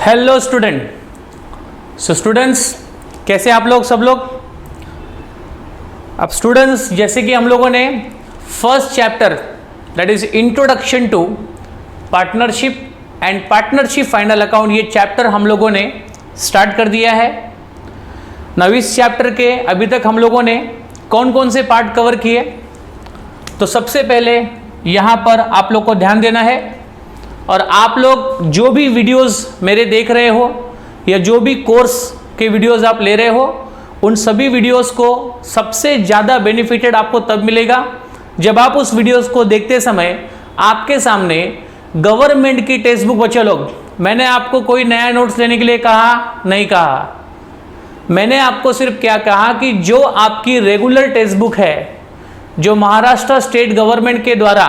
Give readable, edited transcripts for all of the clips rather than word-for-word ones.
Hello student. So students, कैसे आप लोग सब लोग। अब स्टूडेंट्स, जैसे कि हम लोगों ने first chapter that is introduction to partnership and partnership final account, ये चैप्टर हम लोगों ने स्टार्ट कर दिया है। नव इस चैप्टर के अभी तक हम लोगों ने कौन कौन से पार्ट कवर किए, तो सबसे पहले यहाँ पर आप लोग को ध्यान देना है और आप लोग जो भी वीडियोस मेरे देख रहे हो या जो भी कोर्स के वीडियोस आप ले रहे हो, उन सभी वीडियोस को सबसे ज़्यादा बेनिफिटेड आपको तब मिलेगा जब आप उस वीडियोस को देखते समय आपके सामने गवर्नमेंट की टेक्स्ट बुक। बच्चे लोग, मैंने आपको कोई नया नोट्स लेने के लिए कहा नहीं कहा, मैंने आपको सिर्फ क्या कहा कि जो आपकी रेगुलर टेक्स्ट बुक है, जो महाराष्ट्र स्टेट गवर्नमेंट के द्वारा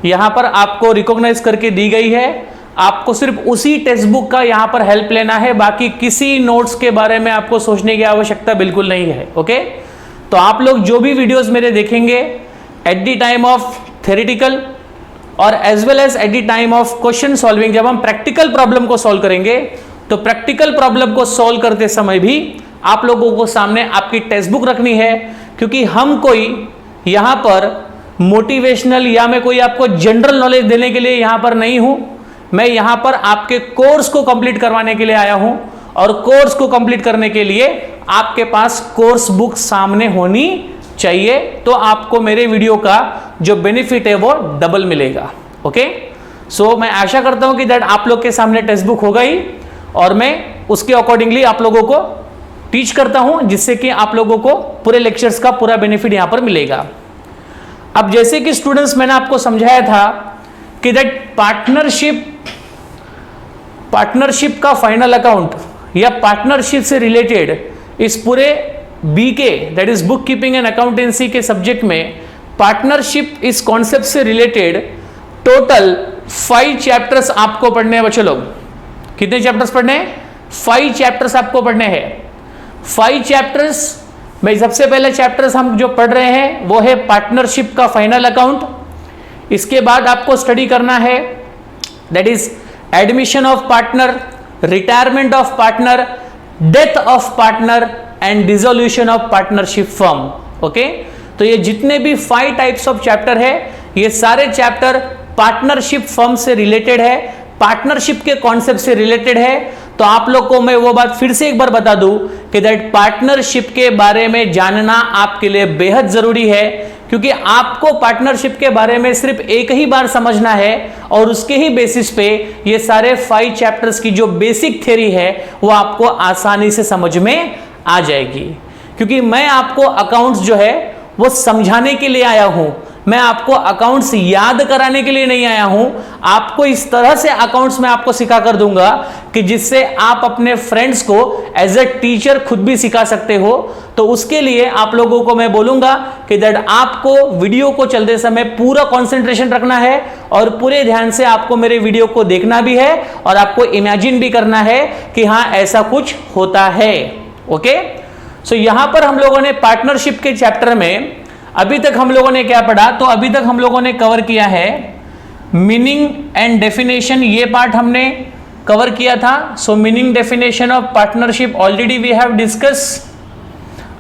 यहाँ पर आपको रिकॉग्नाइज करके दी गई है, आपको सिर्फ उसी टेक्स्ट बुक का यहाँ पर हेल्प लेना है। बाकी किसी नोट्स के बारे में आपको सोचने की आवश्यकता बिल्कुल नहीं है। ओके, तो आप लोग जो भी वीडियोस मेरे देखेंगे at the time of theoretical और as well as at the time of question solving, जब हम प्रैक्टिकल प्रॉब्लम को सॉल्व करेंगे तो प्रैक्टिकल प्रॉब्लम को सॉल्व करते समय भी आप लोगों को सामने आपकी टेक्स्ट बुक रखनी है, क्योंकि हम कोई यहाँ पर मोटिवेशनल या मैं कोई आपको जनरल नॉलेज देने के लिए यहाँ पर नहीं हूँ। मैं यहाँ पर आपके कोर्स को कंप्लीट करवाने के लिए आया हूँ और कोर्स को कंप्लीट करने के लिए आपके पास कोर्स बुक सामने होनी चाहिए, तो आपको मेरे वीडियो का जो बेनिफिट है वो डबल मिलेगा। ओके, सो मैं आशा करता हूँ कि दैट आप लोग के सामने टेक्स्ट बुक होगा ही और मैं उसके अकॉर्डिंगली आप लोगों को टीच करता हूँ, जिससे कि आप लोगों को पूरे लेक्चर्स का पूरा बेनिफिट यहाँ पर मिलेगा। अब जैसे कि स्टूडेंट्स, मैंने आपको समझाया था कि दैट पार्टनरशिप का फाइनल अकाउंट या पार्टनरशिप से रिलेटेड इस पूरे BK that is bookkeeping and accountancy के सब्जेक्ट में पार्टनरशिप इस कॉन्सेप्ट से रिलेटेड टोटल 5 चैप्टर्स आपको पढ़ने हैं। बच्चों लोग, कितने चैप्टर्स पढ़ने हैं? 5 चैप्टर्स आपको पढ़ने हैं। 5 चैप्टर्स में सबसे पहले चैप्टर्स हम जो पढ़ रहे हैं वो है पार्टनरशिप का फाइनल अकाउंट। इसके बाद आपको स्टडी करना है that is admission of partner, retirement of partner, death of partner and dissolution of partnership firm. Okay, तो ये जितने भी 5 टाइप्स ऑफ चैप्टर है, ये सारे चैप्टर पार्टनरशिप फर्म से रिलेटेड है, पार्टनरशिप के कॉन्सेप्ट से रिलेटेड है। तो आप लोग को मैं वो बात फिर से एक बार बता दूं कि दैट पार्टनरशिप के बारे में जानना आपके लिए बेहद जरूरी है, क्योंकि आपको पार्टनरशिप के बारे में सिर्फ एक ही बार समझना है और उसके ही बेसिस पे ये सारे 5 चैप्टर्स की जो बेसिक थ्योरी है वो आपको आसानी से समझ में आ जाएगी। क्योंकि मैं आपको अकाउंट्स जो है वो समझाने के लिए आया हूं, मैं आपको अकाउंट्स याद कराने के लिए नहीं आया हूं। आपको इस तरह से अकाउंट्स में आपको सिखा कर दूंगा कि जिससे आप अपने फ्रेंड्स को एज ए टीचर खुद भी सिखा सकते हो। तो उसके लिए आप लोगों को मैं बोलूंगा कि दैट आपको वीडियो को चलते समय पूरा कंसंट्रेशन रखना है और पूरे ध्यान से आपको मेरे वीडियो को देखना भी है और आपको इमेजिन भी करना है कि हाँ ऐसा कुछ होता है। ओके, सो यहां पर हम लोगों ने पार्टनरशिप के चैप्टर में अभी तक हम लोगों ने क्या पढ़ा, तो अभी तक हम लोगों ने कवर किया है मीनिंग एंड डेफिनेशन, ये पार्ट हमने कवर किया था। So meaning definition of partnership already we have discuss.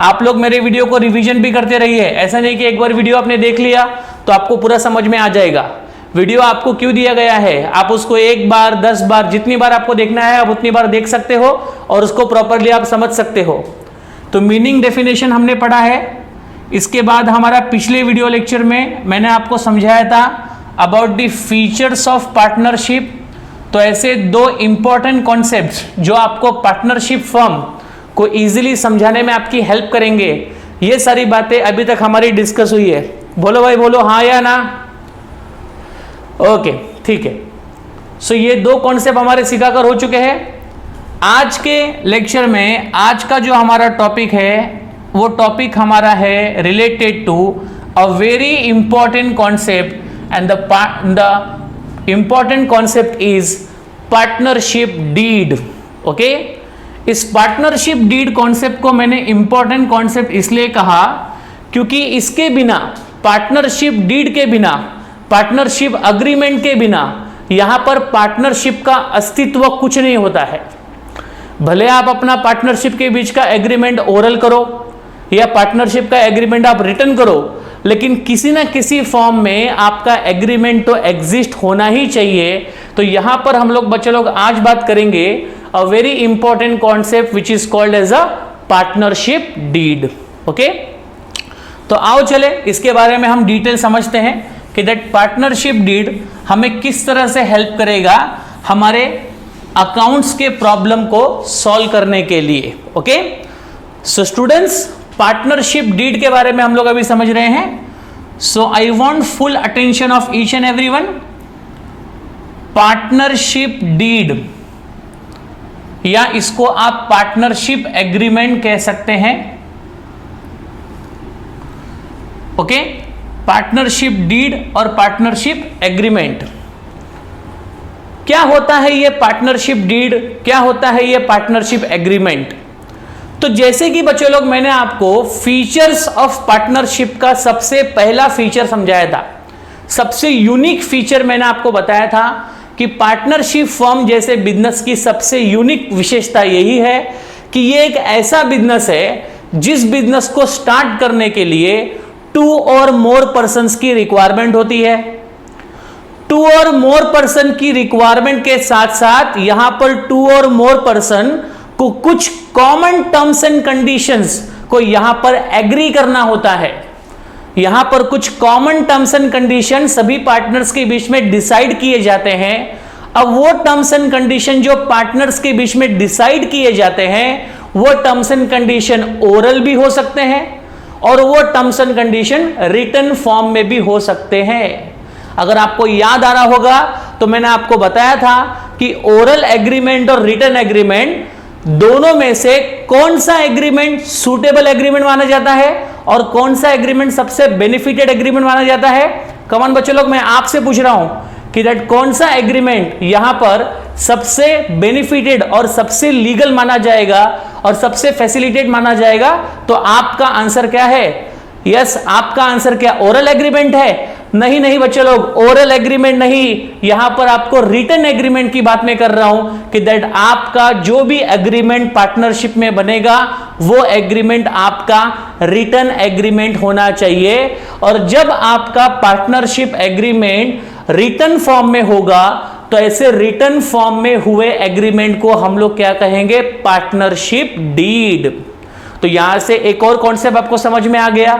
आप लोग मेरे वीडियो को रिवीजन भी करते रहिए, ऐसा नहीं कि एक बार वीडियो आपने देख लिया तो आपको पूरा समझ में आ जाएगा। वीडियो आपको क्यों दिया गया है, आप उसको 1 बार 10 बार जितनी बार आपको देखना है आप उतनी बार देख सकते हो और उसको प्रॉपरली आप समझ सकते हो। तो मीनिंग डेफिनेशन हमने पढ़ा है। इसके बाद हमारा पिछले वीडियो लेक्चर में मैंने आपको समझाया था about the features of partnership. तो ऐसे 2 इंपॉर्टेंट कॉन्सेप्ट्स जो आपको पार्टनरशिप फर्म को इजीली समझाने में आपकी हेल्प करेंगे, ये सारी बातें अभी तक हमारी डिस्कस हुई है। बोलो भाई, बोलो हाँ या ना। ओके, ठीक है। सो ये 2 कॉन्सेप्ट हमारे सिखाकर हो चुके हैं। आज के लेक्चर में आज का जो हमारा टॉपिक है वो टॉपिक हमारा है related to a very important concept and the important concept is partnership deed. Okay, इस पार्टनरशिप डीड कॉन्सेप्ट को मैंने इंपॉर्टेंट कॉन्सेप्ट इसलिए कहा क्योंकि इसके बिना, पार्टनरशिप डीड के बिना, पार्टनरशिप अग्रीमेंट के बिना यहां पर पार्टनरशिप का अस्तित्व कुछ नहीं होता है। भले आप अपना पार्टनरशिप के बीच का एग्रीमेंट ओरल करो या पार्टनरशिप का एग्रीमेंट आप रिटर्न करो, लेकिन किसी ना किसी फॉर्म में आपका एग्रीमेंट तो एग्जिस्ट होना ही चाहिए। तो यहां पर हम लोग बच्चे लोग आज बात करेंगे a very important concept which is called as a partnership deed. Okay, तो आओ चले इसके बारे में हम डिटेल समझते हैं कि दैट पार्टनरशिप डीड हमें किस तरह से हेल्प करेगा हमारे अकाउंट्स के प्रॉब्लम को सॉल्व करने के लिए। Okay, so students, partnership deed के बारे में हम लोग अभी समझ रहे हैं। So I want full attention of each and everyone. Partnership deed या इसको आप पार्टनरशिप एग्रीमेंट कह सकते हैं। ओके, पार्टनरशिप डीड और पार्टनरशिप एग्रीमेंट, क्या होता है ये पार्टनरशिप डीड, क्या होता है ये पार्टनरशिप एग्रीमेंट? तो जैसे कि बच्चों लोग मैंने आपको फीचर्स ऑफ पार्टनरशिप का सबसे पहला फीचर समझाया था, सबसे यूनिक फीचर मैंने आपको बताया था कि पार्टनरशिप फर्म जैसे बिजनेस की सबसे यूनिक विशेषता यही है कि ये एक ऐसा बिजनेस है जिस बिजनेस को स्टार्ट करने के लिए 2 और मोर पर्सन्स की रिक्वायरमेंट होती है। 2 और मोर पर्सन की रिक्वायरमेंट के साथ साथ यहां पर 2 और मोर पर्सन को कुछ कॉमन टर्म्स एंड कंडीशंस को यहां पर एग्री करना होता है। यहां पर कुछ कॉमन टर्म्स एंड कंडीशन सभी पार्टनर्स के बीच में डिसाइड किए जाते हैं। अब वो टर्म्स एंड कंडीशन जो पार्टनर्स के बीच में डिसाइड किए जाते हैं वो टर्म्स एंड कंडीशन ओरल भी हो सकते हैं और वो terms and condition written form में भी हो सकते हैं। अगर आपको याद आ रहा होगा तो मैंने आपको बताया था कि ओरल एग्रीमेंट और रिटन एग्रीमेंट दोनों में से कौन सा एग्रीमेंट सूटेबल एग्रीमेंट माना जाता है और कौन सा एग्रीमेंट सबसे बेनिफिटेड एग्रीमेंट माना जाता है। कमन बच्चों लोग, मैं आपसे पूछ रहा हूं कि दैट कौन सा एग्रीमेंट यहां पर सबसे बेनिफिटेड और सबसे लीगल माना जाएगा और सबसे फैसिलिटेट माना जाएगा। तो आपका आंसर क्या है? यस, आपका आंसर क्या ओरल एग्रीमेंट है? नहीं नहीं बच्चे लोग, ओरल एग्रीमेंट नहीं, यहां पर आपको रिटन एग्रीमेंट की बात मैं कर रहा हूं कि दैट आपका जो भी एग्रीमेंट पार्टनरशिप में बनेगा वो एग्रीमेंट आपका रिटन एग्रीमेंट होना चाहिए। और जब आपका पार्टनरशिप एग्रीमेंट रिटन फॉर्म में होगा तो ऐसे रिटन फॉर्म में हुए एग्रीमेंट को हम लोग क्या कहेंगे? Partnership deed. तो यहां से एक और कॉन्सेप्ट आपको समझ में आ गया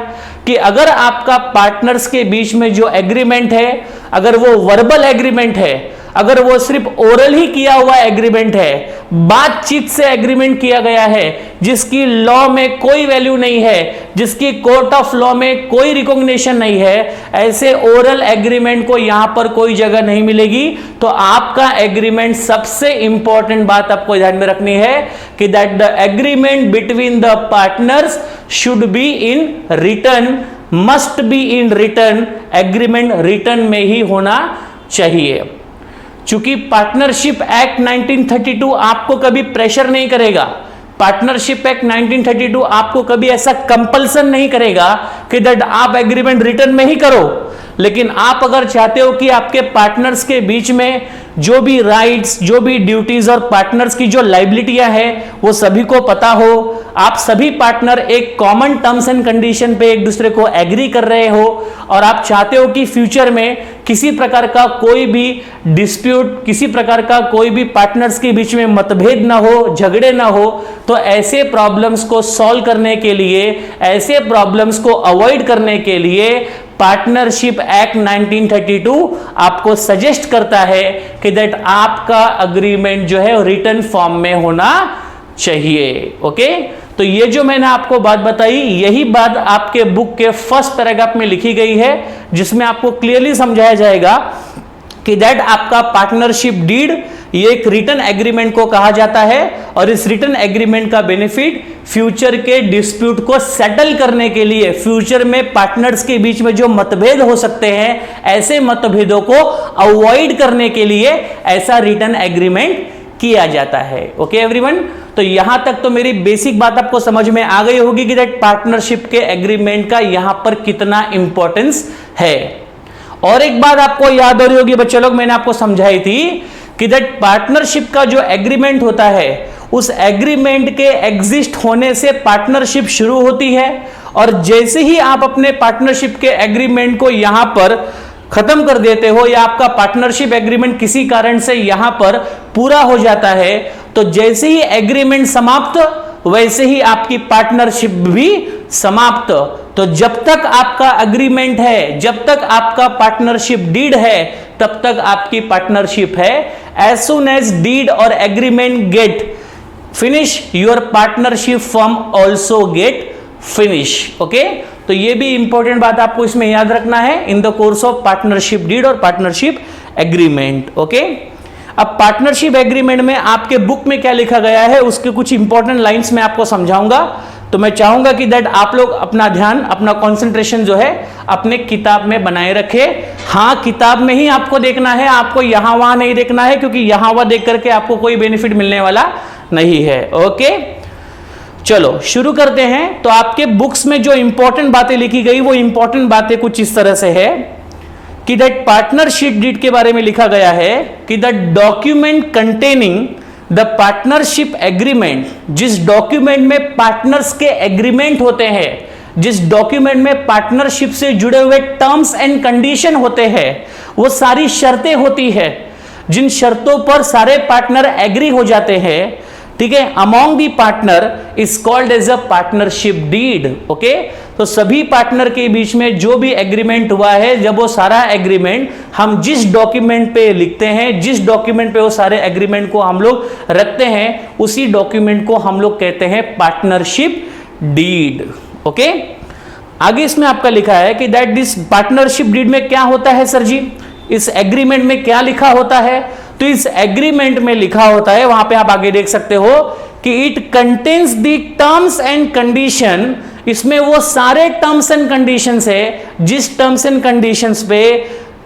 कि अगर आपका पार्टनर्स के बीच में जो एग्रीमेंट है, अगर वो वर्बल एग्रीमेंट है, अगर वो सिर्फ ओरल ही किया हुआ एग्रीमेंट है, बातचीत से एग्रीमेंट किया गया है, जिसकी लॉ में कोई वैल्यू नहीं है, जिसकी कोर्ट ऑफ लॉ में कोई रिकॉग्निशन नहीं है, ऐसे ओरल एग्रीमेंट को यहां पर कोई जगह नहीं मिलेगी। तो आपका एग्रीमेंट, सबसे इंपॉर्टेंट बात आपको ध्यान में रखनी है कि that the agreement between the partners should be in written, must be in written. Agreement written में ही होना चाहिए। चूंकि पार्टनरशिप एक्ट 1932 आपको कभी प्रेशर नहीं करेगा, पार्टनरशिप एक्ट 1932 आपको कभी ऐसा कंपल्सन नहीं करेगा कि दैट आप एग्रीमेंट रिटन में ही करो। लेकिन आप अगर चाहते हो कि आपके पार्टनर्स के बीच में जो भी राइट्स, जो भी ड्यूटीज और पार्टनर्स की जो लायबिलिटियां हैं वो सभी को पता हो, आप सभी पार्टनर एक कॉमन टर्म्स एंड कंडीशन पे एक दूसरे को एग्री कर रहे हो और आप चाहते हो कि फ्यूचर में किसी प्रकार का कोई भी डिस्प्यूट, किसी प्रकार का कोई भी पार्टनर्स के बीच में मतभेद ना हो, झगड़े ना हो, तो ऐसे प्रॉब्लम्स को सॉल्व करने के लिए, ऐसे प्रॉब्लम्स को अवॉइड करने के लिए पार्टनरशिप एक्ट 1932 आपको सजेस्ट करता है कि दैट आपका अग्रीमेंट जो है रिटन फॉर्म में होना चाहिए। ओके, तो ये जो मैंने आपको बात बताई, यही बात आपके बुक के फर्स्ट पैराग्राफ में लिखी गई है, जिसमें आपको क्लियरली समझाया जाएगा कि दैट आपका पार्टनरशिप डीड ये एक रिटन एग्रीमेंट को कहा जाता है और इस रिटन एग्रीमेंट का बेनिफिट फ्यूचर के डिस्प्यूट को सेटल करने के लिए, फ्यूचर में पार्टनर्स के बीच में जो मतभेद हो सकते हैं, ऐसे मतभेदों को अवॉइड करने के लिए ऐसा रिटन एग्रीमेंट किया जाता है। ओके एवरीवन, तो यहां तक तो मेरी बेसिक बात आपको समझ में आ गई होगी कि दैट पार्टनरशिप के एग्रीमेंट का यहां पर कितना इंपॉर्टेंस है। और एक बात आपको याद हो रही होगी बच्चे लोग, मैंने आपको समझाई थी कि दैट पार्टनरशिप का जो एग्रीमेंट होता है उस एग्रीमेंट के एग्जिस्ट होने से पार्टनरशिप शुरू होती है, और जैसे ही आप अपने पार्टनरशिप के एग्रीमेंट को यहां पर खत्म कर देते हो या आपका पार्टनरशिप एग्रीमेंट किसी कारण से यहां पर पूरा हो जाता है, तो जैसे ही एग्रीमेंट समाप्त वैसे ही आपकी पार्टनरशिप भी समाप्त। तो जब तक आपका एग्रीमेंट है, जब तक आपका पार्टनरशिप डीड है, तब तक आपकी पार्टनरशिप है। एज सुन एज डीड और agreement get finish, your partnership firm also get finish. Okay, तो ये भी इंपॉर्टेंट बात आपको इसमें याद रखना है in the course of partnership deed और पार्टनरशिप एग्रीमेंट। ओके, अब पार्टनरशिप एग्रीमेंट में आपके बुक में क्या लिखा गया है उसके कुछ इंपॉर्टेंट लाइंस में आपको समझाऊंगा। तो मैं चाहूंगा कि दैट आप लोग अपना ध्यान, अपना कंसंट्रेशन जो है अपने किताब में बनाए रखे। हाँ, किताब में ही आपको देखना है, आपको यहां वहां नहीं देखना है, क्योंकि यहां वहां देख करके आपको कोई बेनिफिट मिलने वाला नहीं है। ओके, चलो शुरू करते हैं। तो आपके बुक्स में जो इंपॉर्टेंट बातें लिखी गई वो इंपॉर्टेंट बातें कुछ इस तरह से है कि दैट पार्टनरशिप डीड के बारे में लिखा गया है कि that document containing the partnership agreement, जिस डॉक्यूमेंट में पार्टनर्स के एग्रीमेंट होते हैं, जिस डॉक्यूमेंट में पार्टनरशिप से जुड़े हुए टर्म्स एंड कंडीशन होते हैं, वो सारी शर्तें होती है जिन शर्तों पर सारे पार्टनर एग्री हो जाते हैं, ठीक है, among the partner is called as a partnership deed. Okay, तो सभी पार्टनर के बीच में जो भी एग्रीमेंट हुआ है, जब वो सारा एग्रीमेंट हम जिस डॉक्यूमेंट पे लिखते हैं, जिस डॉक्यूमेंट पे वो सारे एग्रीमेंट को हम लोग रखते हैं, उसी डॉक्यूमेंट को हम लोग कहते हैं पार्टनरशिप डीड। ओके, आगे इसमें आपका लिखा है कि दैट दिस पार्टनरशिप डीड में क्या होता है सर जी, इस एग्रीमेंट में क्या लिखा होता है। तो इस एग्रीमेंट में लिखा होता है, वहां पे आप आगे देख सकते हो कि it contains the terms and condition, इसमें वो सारे टर्म्स एंड कंडीशंस है जिस टर्म्स एंड कंडीशंस पे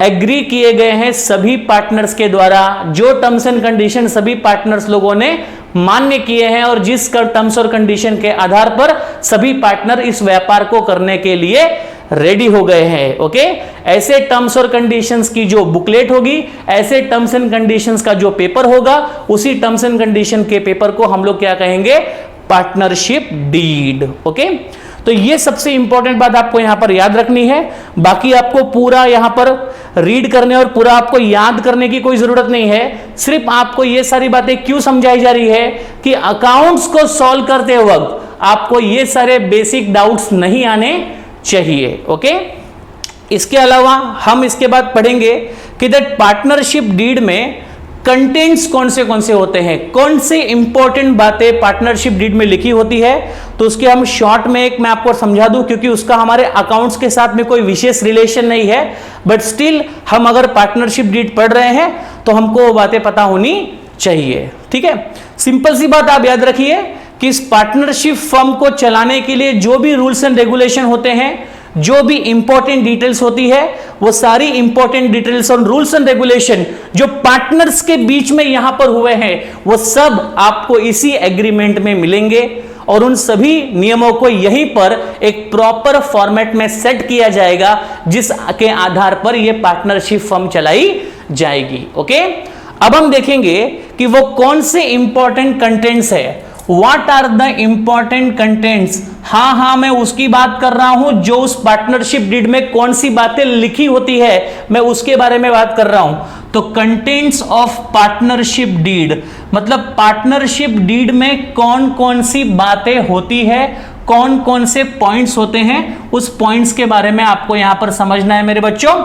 एग्री किए गए हैं सभी पार्टनर्स के द्वारा, जो टर्म्स एंड कंडीशन सभी पार्टनर्स लोगों ने मान्य किए हैं और जिस टर्म्स और कंडीशन के आधार पर सभी पार्टनर इस व्यापार को करने के लिए रेडी हो गए हैं। ओके, ऐसे टर्म्स और कंडीशंस की जो बुकलेट होगी, ऐसे टर्म्स एंड कंडीशंस का जो पेपर होगा, उसी टर्म्स एंड कंडीशन के पेपर को हम लोग क्या कहेंगे, पार्टनरशिप डीड। ओके, तो ये सबसे इंपॉर्टेंट बात आपको यहां पर याद रखनी है। बाकी आपको पूरा यहां पर रीड करने और पूरा आपको याद करने की कोई जरूरत नहीं है। सिर्फ आपको ये सारी बातें क्यों समझाई जा रही है कि अकाउंट्स को सॉल्व करते वक्त आपको ये सारे बेसिक डाउट्स नहीं आने चाहिए। ओके, इसके अलावा हम इसके बाद पढ़ेंगे कि दैट पार्टनरशिप डीड में कंटेंट्स कौन से होते हैं, कौन से इंपॉर्टेंट बातें पार्टनरशिप डीड में लिखी होती है। तो उसके हम शॉर्ट में एक मैं आपको समझा दूं, क्योंकि उसका हमारे अकाउंट्स के साथ में कोई विशेष रिलेशन नहीं है, बट स्टिल हम अगर पार्टनरशिप डीड पढ़ रहे हैं तो हमको वो बातें पता होनी चाहिए। ठीक है, सिंपल सी बात आप याद रखिए कि इस पार्टनरशिप फर्म को चलाने के लिए जो भी रूल्स एंड रेगुलेशन होते हैं, जो भी इंपॉर्टेंट डिटेल्स होती है, वो सारी इंपॉर्टेंट डिटेल्स और रूल्स एंड रेगुलेशन जो पार्टनर्स के बीच में यहां पर हुए हैं, वो सब आपको इसी एग्रीमेंट में मिलेंगे और उन सभी नियमों को यहीं पर एक प्रॉपर फॉर्मेट में सेट किया जाएगा जिसके आधार पर यह पार्टनरशिप फर्म चलाई जाएगी। ओके, अब हम देखेंगे कि वो कौन से इंपॉर्टेंट कंटेंट्स है। What are the important contents? हाँ, मैं उसकी बात कर रहा हूं जो उस पार्टनरशिप डीड में कौन सी बातें लिखी होती है, मैं उसके बारे में बात कर रहा हूं। तो कंटेंट्स ऑफ पार्टनरशिप डीड मतलब पार्टनरशिप डीड में कौन कौन सी बातें होती है, कौन कौन से पॉइंट्स होते हैं, उस पॉइंट्स के बारे में आपको यहां पर समझना है मेरे बच्चों।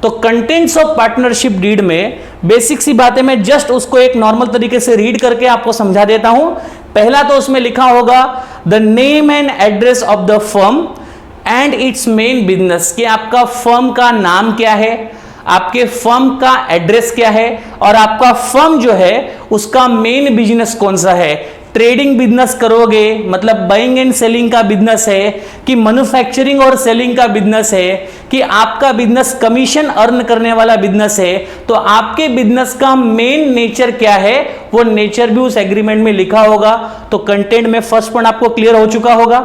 तो कंटेंट्स ऑफ पार्टनरशिप डीड में बेसिक सी बातें मैं जस्ट उसको एक नॉर्मल तरीके से रीड करके आपको समझा देता हूं। पहला तो उसमें लिखा होगा the name and address of the firm and it's main business, कि आपका फर्म का नाम क्या है, आपके फर्म का एड्रेस क्या है और आपका फर्म जो है उसका मेन बिजनेस कौन सा है। ट्रेडिंग बिजनेस करोगे मतलब बाइंग एंड सेलिंग का बिजनेस है कि मैन्युफैक्चरिंग और सेलिंग का बिजनेस है कि आपका बिजनेस कमीशन अर्न करने वाला बिजनेस है, तो आपके बिजनेस का मेन नेचर क्या है वो नेचर भी उस एग्रीमेंट में लिखा होगा। तो कंटेंट में फर्स्ट पॉइंट आपको क्लियर हो चुका होगा।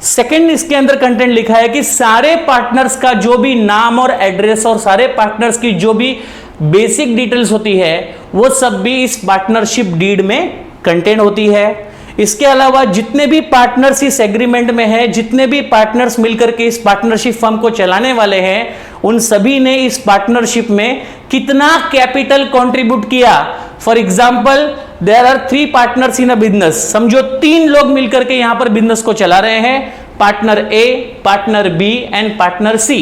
सेकंड इसके अंदर कंटेंट लिखा है कि सारे पार्टनर्स का जो भी नाम और एड्रेस और सारे पार्टनर्स की जो भी बेसिक डिटेल्स होती है वो सब भी इस पार्टनरशिप डीड में कंटेंट होती है। इसके अलावा जितने भी पार्टनर्स इस एग्रीमेंट में हैं, जितने भी पार्टनर्स मिलकर के इस पार्टनरशिप फर्म को चलाने वाले हैं, उन सभी ने इस पार्टनरशिप में कितना कैपिटल कंट्रीब्यूट किया। For example there are 3 partners in a business. समझो 3 लोग मिलकर के यहां पर बिजनेस को चला रहे हैं, partner A, partner B and partner C.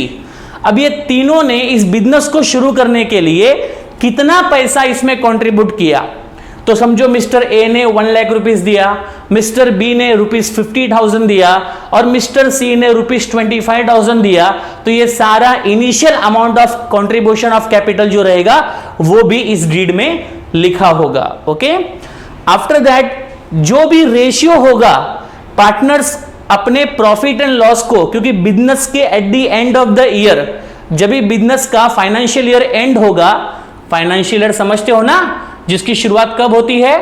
अब ये तीनों ने इस बिजनेस को शुरू करने के लिए कितना पैसा इसमें कंट्रीब्यूट किया। तो समझो मिस्टर ए ने 1 लाख रुपीस दिया, मिस्टर बी ने ₹50,000 दिया और मिस्टर सी ने ₹25,000 दिया। तो ये सारा initial amount of contribution of capital जो रहेगा वो भी इस डीड में लिखा होगा। ओके, आफ्टर दैट जो भी रेशियो होगा पार्टनर्स अपने प्रॉफिट एंड लॉस को, क्योंकि बिजनेस के at the end of the year, जब भी बिजनेस का फाइनेंशियल ईयर एंड होगा, फाइनेंशियल ईयर समझते हो ना, जिसकी शुरुआत कब होती है,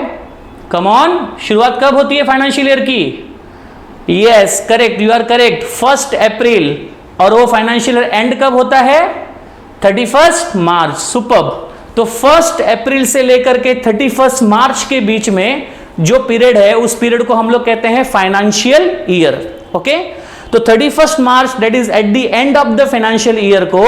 कम ऑन, शुरुआत कब होती है फाइनेंशियल ईयर की? Yes correct, you are correct, 1 April. और वो फाइनेंशियल ईयर एंड कब होता है? 31 मार्च। सुपर्ब। तो 1 अप्रैल से लेकर के 31 मार्च के बीच में जो पीरियड है उस पीरियड को हम लोग कहते हैं फाइनेंशियल ईयर। ओके, तो 31 मार्च that is at the end of the financial year को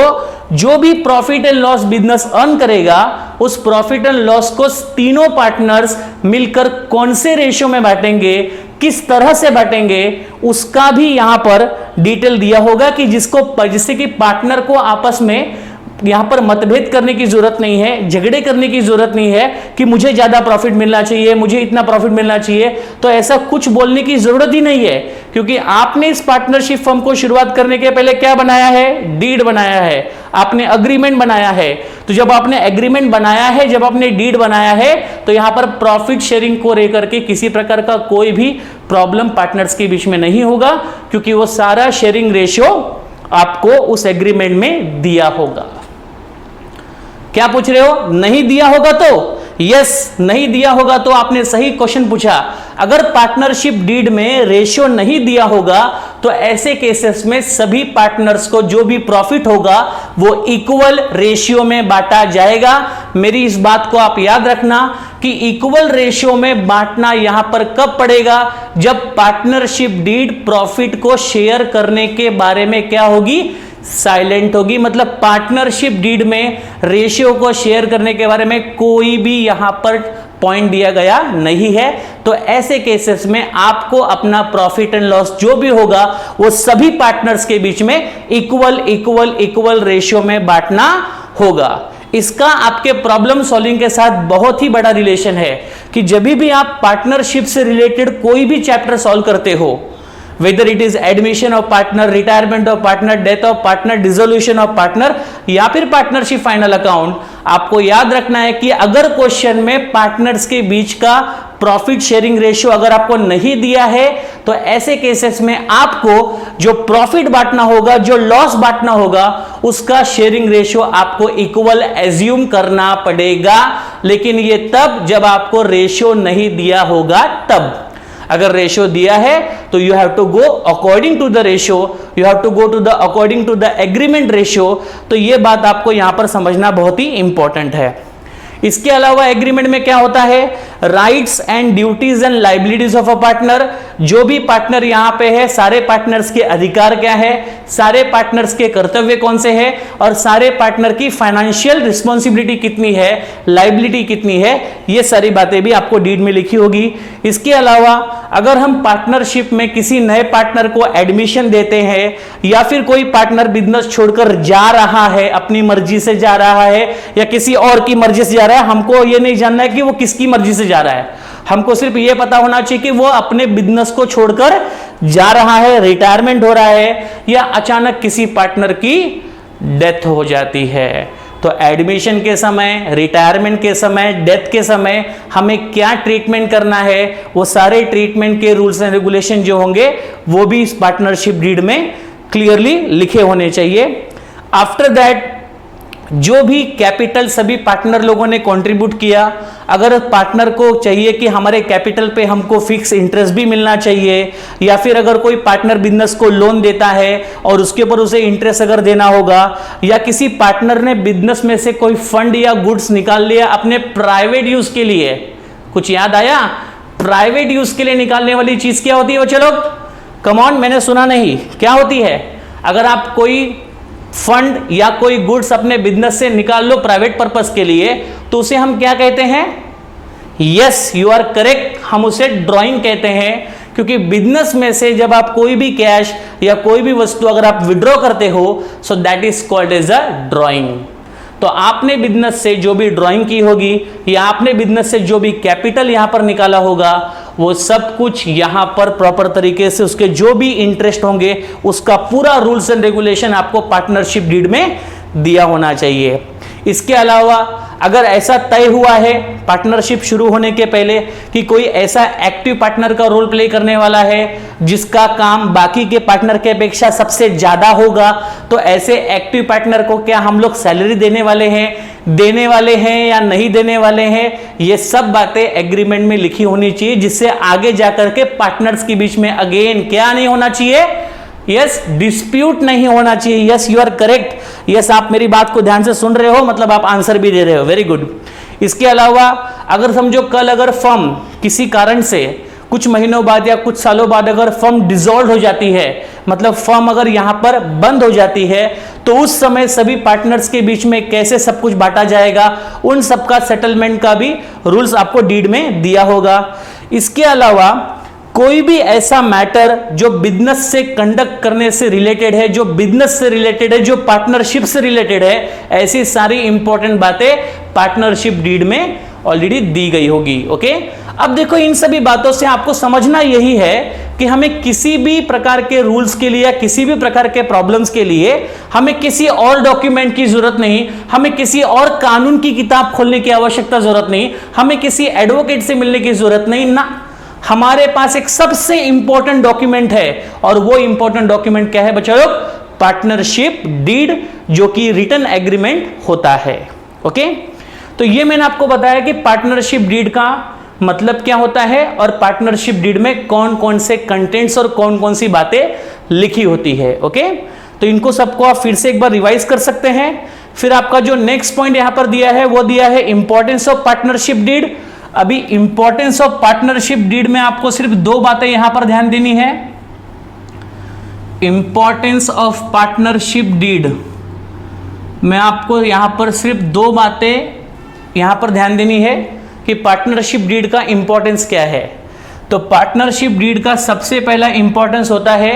जो भी profit and loss business earn करेगा उस प्रॉफिट एंड लॉस को तीनों पार्टनर्स मिलकर कौन से रेशियो में बांटेंगे, किस तरह से बांटेंगे, उसका भी यहां पर डिटेल दिया होगा कि जिससे कि पार्टनर को आपस में यहां पर मतभेद करने की जरूरत नहीं है, झगड़े करने की जरूरत नहीं है कि मुझे ज्यादा प्रॉफिट मिलना चाहिए, मुझे इतना प्रॉफिट मिलना चाहिए। तो ऐसा कुछ बोलने की जरूरत ही नहीं है, क्योंकि आपने इस पार्टनरशिप फर्म को शुरुआत करने के पहले क्या बनाया है? डीड बनाया है, आपने अग्रीमेंट बनाया है। तो जब आपने एग्रीमेंट बनाया है, जब आपने डीड बनाया है, तो यहां पर प्रॉफिट शेयरिंग को लेकर के किसी प्रकार का कोई भी प्रॉब्लम पार्टनर्स के बीच में नहीं होगा, क्योंकि वो सारा शेयरिंग रेशियो आपको उस एग्रीमेंट में दिया होगा। क्या पूछ रहे हो? नहीं दिया होगा तो? यस, नहीं दिया होगा तो आपने सही क्वेश्चन पूछा। अगर पार्टनरशिप डीड में रेशियो नहीं दिया होगा तो ऐसे केसेस में सभी पार्टनर्स को जो भी प्रॉफिट होगा वो इक्वल रेशियो में बांटा जाएगा। मेरी इस बात को आप याद रखना कि इक्वल रेशियो में बांटना यहां पर कब पड़ेगा? जब पार्टनरशिप डीड प्रॉफिट को शेयर करने के बारे में क्या होगी? साइलेंट होगी। मतलब पार्टनरशिप डीड में रेशियो को शेयर करने के बारे में कोई भी यहां पर पॉइंट दिया गया नहीं है। तो ऐसे केसेस में आपको अपना प्रॉफिट एंड लॉस जो भी होगा वो सभी पार्टनर्स के बीच में इक्वल रेशियो में बांटना होगा। इसका आपके प्रॉब्लम सॉल्विंग के साथ बहुत ही बड़ा रिलेशन है कि जब भी आप पार्टनरशिप से रिलेटेड कोई भी चैप्टर सॉल्व करते हो, whether it is admission of partner, retirement of partner, death of partner, dissolution of partner या फिर पार्टनरशिप फाइनल अकाउंट, आपको याद रखना है कि अगर क्वेश्चन में पार्टनर्स के बीच का प्रॉफिट शेयरिंग रेशियो अगर आपको नहीं दिया है तो ऐसे केसेस में आपको जो प्रॉफिट बांटना होगा, जो लॉस बांटना होगा, उसका शेयरिंग रेशियो आपको इक्वल एज्यूम करना पड़ेगा। लेकिन ये तब जब आपको रेशियो नहीं दिया होगा तब। अगर रेशियो दिया है तो you have to go according to the ratio, you have to go to the according to the agreement ratio. तो ये बात आपको यहां पर समझना बहुत ही इंपॉर्टेंट है। इसके अलावा एग्रीमेंट में क्या होता है? Rights and duties and liabilities of a partner. जो भी पार्टनर यहां पे है, सारे पार्टनर्स के अधिकार क्या है, सारे पार्टनर्स के कर्तव्य कौन से हैं और सारे पार्टनर की फाइनेंशियल रिस्पॉन्सिबिलिटी कितनी है, लाइबिलिटी कितनी है, ये सारी बातें भी आपको डीड में लिखी होगी। इसके अलावा अगर हम पार्टनरशिप में किसी नए पार्टनर को एडमिशन देते हैं या फिर कोई पार्टनर बिजनेस छोड़कर जा रहा है, अपनी मर्जी से जा रहा है या किसी और की मर्जी से जा रहा है, हमको ये नहीं जानना है कि वो किसकी मर्जी से जा रहा है। हमको सिर्फ ये पता होना चाहिए कि वो अपने बिजनेस को छोड़कर जा रहा है, रिटायरमेंट हो रहा है या अचानक किसी पार्टनर की डेथ हो जाती है। तो एडमिशन के समय, रिटायरमेंट के समय, डेथ के समय हमें क्या ट्रीटमेंट करना है, वो सारे ट्रीटमेंट के रूल्स एंड रेगुलेशन जो होंगे वो भी इस पार्टनरशिप डीड में क्लियरली लिखे होने चाहिए। आफ्टर दैट जो भी कैपिटल सभी पार्टनर लोगों ने कंट्रीब्यूट किया, अगर पार्टनर को चाहिए कि हमारे कैपिटल पे हमको फिक्स इंटरेस्ट भी मिलना चाहिए, या फिर अगर कोई पार्टनर बिजनेस को लोन देता है और उसके ऊपर उसे इंटरेस्ट अगर देना होगा, या किसी पार्टनर ने बिजनेस में से कोई फंड या गुड्स निकाल लिया अपने प्राइवेट यूज के लिए, कुछ याद आया? प्राइवेट यूज के लिए निकालने वाली चीज क्या होती है बच्चे लोग? कम ऑन, मैंने सुना नहीं, क्या होती है? अगर आप कोई फंड या कोई गुड्स अपने बिजनेस से निकाल लो प्राइवेट पर्पस के लिए, तो उसे हम क्या कहते हैं? यस, यू आर करेक्ट, हम उसे ड्राइंग कहते हैं। क्योंकि बिजनेस में से जब आप कोई भी कैश या कोई भी वस्तु अगर आप विड्रॉ करते हो, so that is called as a drawing. तो आपने बिजनेस से जो भी ड्राइंग की होगी या आपने बिजनेस से जो भी कैपिटल यहां पर निकाला होगा, वो सब कुछ यहां पर प्रॉपर तरीके से उसके जो भी इंटरेस्ट होंगे उसका पूरा रूल्स एंड रेगुलेशन आपको पार्टनरशिप डीड में दिया होना चाहिए। इसके अलावा अगर ऐसा तय हुआ है पार्टनरशिप शुरू होने के पहले कि कोई ऐसा एक्टिव पार्टनर का रोल प्ले करने वाला है जिसका काम बाकी के पार्टनर के अपेक्षा सबसे ज्यादा होगा, तो ऐसे एक्टिव पार्टनर को क्या हम लोग सैलरी देने वाले हैं या नहीं देने वाले हैं, ये सब बातें एग्रीमेंट में लिखी होनी चाहिए, जिससे आगे जाकर के पार्टनर्स के बीच में अगेन क्या नहीं होना चाहिए? यस, डिस्प्यूट नहीं होना चाहिए। Yes, you are correct. Yes, आप मेरी बात को ध्यान से सुन रहे हो, मतलब आप आंसर भी दे रहे हो, वेरी गुड। इसके अलावा अगर समझो कल अगर फर्म किसी कारण से कुछ महीनों बाद या कुछ सालों बाद अगर फर्म डिसॉल्व हो जाती है, मतलब फर्म अगर यहां पर बंद हो जाती है, तो उस समय सभी पार्टनर्स के बीच में कैसे सब कुछ बांटा जाएगा, उन सबका सेटलमेंट का भी रूल्स आपको डीड में दिया होगा। इसके अलावा कोई भी ऐसा मैटर जो बिजनेस से कंडक्ट करने से रिलेटेड है, जो बिजनेस से रिलेटेड है, जो पार्टनरशिप से रिलेटेड है, ऐसी सारी इंपॉर्टेंट बातें पार्टनरशिप डीड में ऑलरेडी दी गई होगी। ओके, अब देखो इन सभी बातों से आपको समझना यही है कि हमें किसी भी प्रकार के रूल्स के लिए या किसी भी प्रकार के प्रॉब्लम्स के लिए हमें किसी और डॉक्यूमेंट की जरूरत नहीं, हमें किसी और कानून की किताब खोलने की आवश्यकता जरूरत नहीं, हमें किसी एडवोकेट से मिलने की जरूरत नहीं ना। हमारे पास एक सबसे इंपॉर्टेंट डॉक्यूमेंट है, और वो इंपॉर्टेंट डॉक्यूमेंट क्या है बच्चों लोग? पार्टनरशिप डीड, जो कि रिटन एग्रीमेंट होता है। ओके, तो ये मैंने आपको बताया कि पार्टनरशिप डीड का मतलब क्या होता है और पार्टनरशिप डीड में कौन कौन से कंटेंट्स और कौन कौन सी बातें लिखी होती है। ओके, तो इनको सबको आप फिर से एक बार रिवाइज कर सकते हैं। फिर आपका जो नेक्स्ट पॉइंट यहां पर दिया है वो दिया है इंपॉर्टेंस ऑफ पार्टनरशिप डीड। अभी इंपॉर्टेंस ऑफ पार्टनरशिप डीड में आपको सिर्फ दो बातें यहां पर ध्यान देनी है। इंपॉर्टेंस ऑफ पार्टनरशिप डीड में आपको यहां पर सिर्फ दो बातें यहां पर ध्यान देनी है कि पार्टनरशिप डीड का इंपॉर्टेंस क्या है। तो पार्टनरशिप डीड का सबसे पहला इंपॉर्टेंस होता है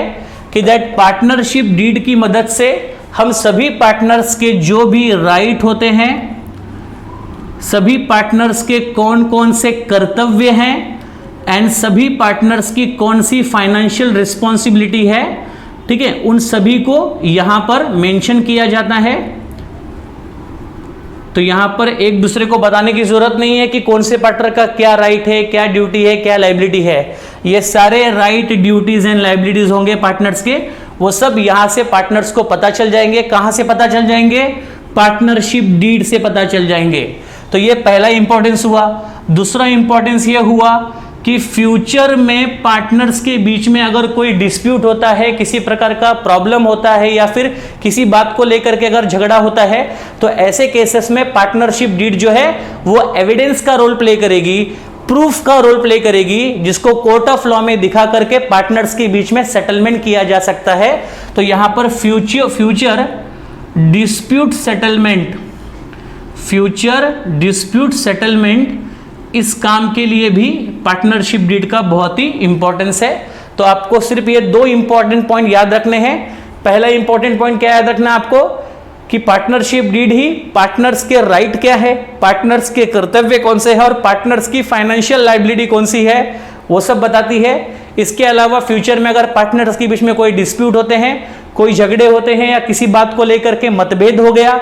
कि दैट पार्टनरशिप डीड की मदद से हम सभी पार्टनर्स के जो भी राइट होते हैं, सभी पार्टनर्स के कौन कौन से कर्तव्य हैं एंड सभी पार्टनर्स की कौन सी फाइनेंशियल रिस्पॉन्सिबिलिटी है, ठीक है, उन सभी को यहां पर मेंशन किया जाता है। तो यहां पर एक दूसरे को बताने की जरूरत नहीं है कि कौन से पार्टनर का क्या राइट है, क्या ड्यूटी है, क्या लाइबिलिटी है। ये सारे राइट, ड्यूटीज एंड लाइबिलिटीज होंगे पार्टनर्स के, वो सब यहां से पार्टनर्स को पता चल जाएंगे। कहां से पता चल जाएंगे? पार्टनरशिप डीड से पता चल जाएंगे। तो ये पहला इंपॉर्टेंस हुआ। दूसरा इंपॉर्टेंस ये हुआ कि फ्यूचर में पार्टनर्स के बीच में अगर कोई डिस्प्यूट होता है, किसी प्रकार का प्रॉब्लम होता है या फिर किसी बात को लेकर के अगर झगड़ा होता है, तो ऐसे केसेस में पार्टनरशिप डीड जो है वो एविडेंस का रोल प्ले करेगी, प्रूफ का रोल प्ले करेगी, जिसको कोर्ट ऑफ लॉ में दिखा करके पार्टनर्स के बीच में सेटलमेंट किया जा सकता है। तो यहां पर फ्यूचर डिस्प्यूट सेटलमेंट इस काम के लिए भी पार्टनरशिप डीड का बहुत ही इंपॉर्टेंस है। तो आपको सिर्फ ये दो इंपॉर्टेंट पॉइंट याद रखने हैं। पहला इंपॉर्टेंट पॉइंट क्या याद रखना है आपको कि पार्टनरशिप डीड ही पार्टनर्स के राइट क्या है, पार्टनर्स के कर्तव्य कौन से हैं और पार्टनर्स की फाइनेंशियल लायबिलिटी कौन सी है, वो सब बताती है। इसके अलावा फ्यूचर में अगर पार्टनर्स के बीच में कोई डिस्प्यूट होते हैं, कोई झगड़े होते हैं या किसी बात को लेकर के मतभेद हो गया,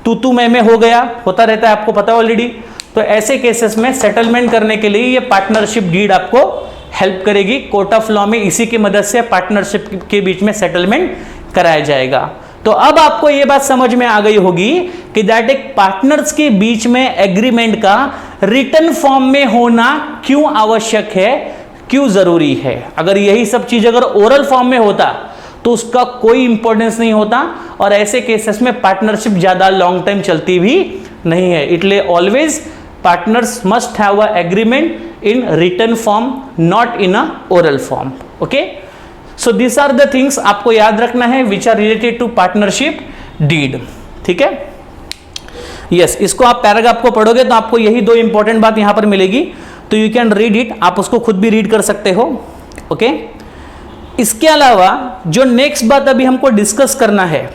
तू मैं हो गया, होता रहता है, आपको पता है ऑलरेडी। तो ऐसे केसेस में सेटलमेंट करने के लिए ये पार्टनरशिप डीड आपको हेल्प करेगी। कोर्ट ऑफ लॉ में इसी की मदद से पार्टनरशिप के बीच में सेटलमेंट कराया जाएगा। तो अब आपको यह बात समझ में आ गई होगी कि दैट एक पार्टनर्स के बीच में एग्रीमेंट का रिटन फॉर्म में होना क्यों आवश्यक है, क्यों जरूरी है। अगर यही सब चीज अगर ओरल फॉर्म में होता तो उसका कोई इंपॉर्टेंस नहीं होता, और ऐसे केसेस में पार्टनरशिप ज्यादा लॉन्ग टाइम चलती भी नहीं है। इसलिए always partners must have a agreement in written form, not in a oral form. Okay, so this are the things आपको याद रखना है which are related to partnership deed. ठीक है, यस, इसको आप पैराग्राफ को पढ़ोगे तो आपको यही दो इंपॉर्टेंट बात यहां पर मिलेगी, तो यू कैन रीड इट, आप उसको खुद भी रीड कर सकते हो। ओके, इसके अलावा जो नेक्स्ट बात अभी हमको डिस्कस करना है,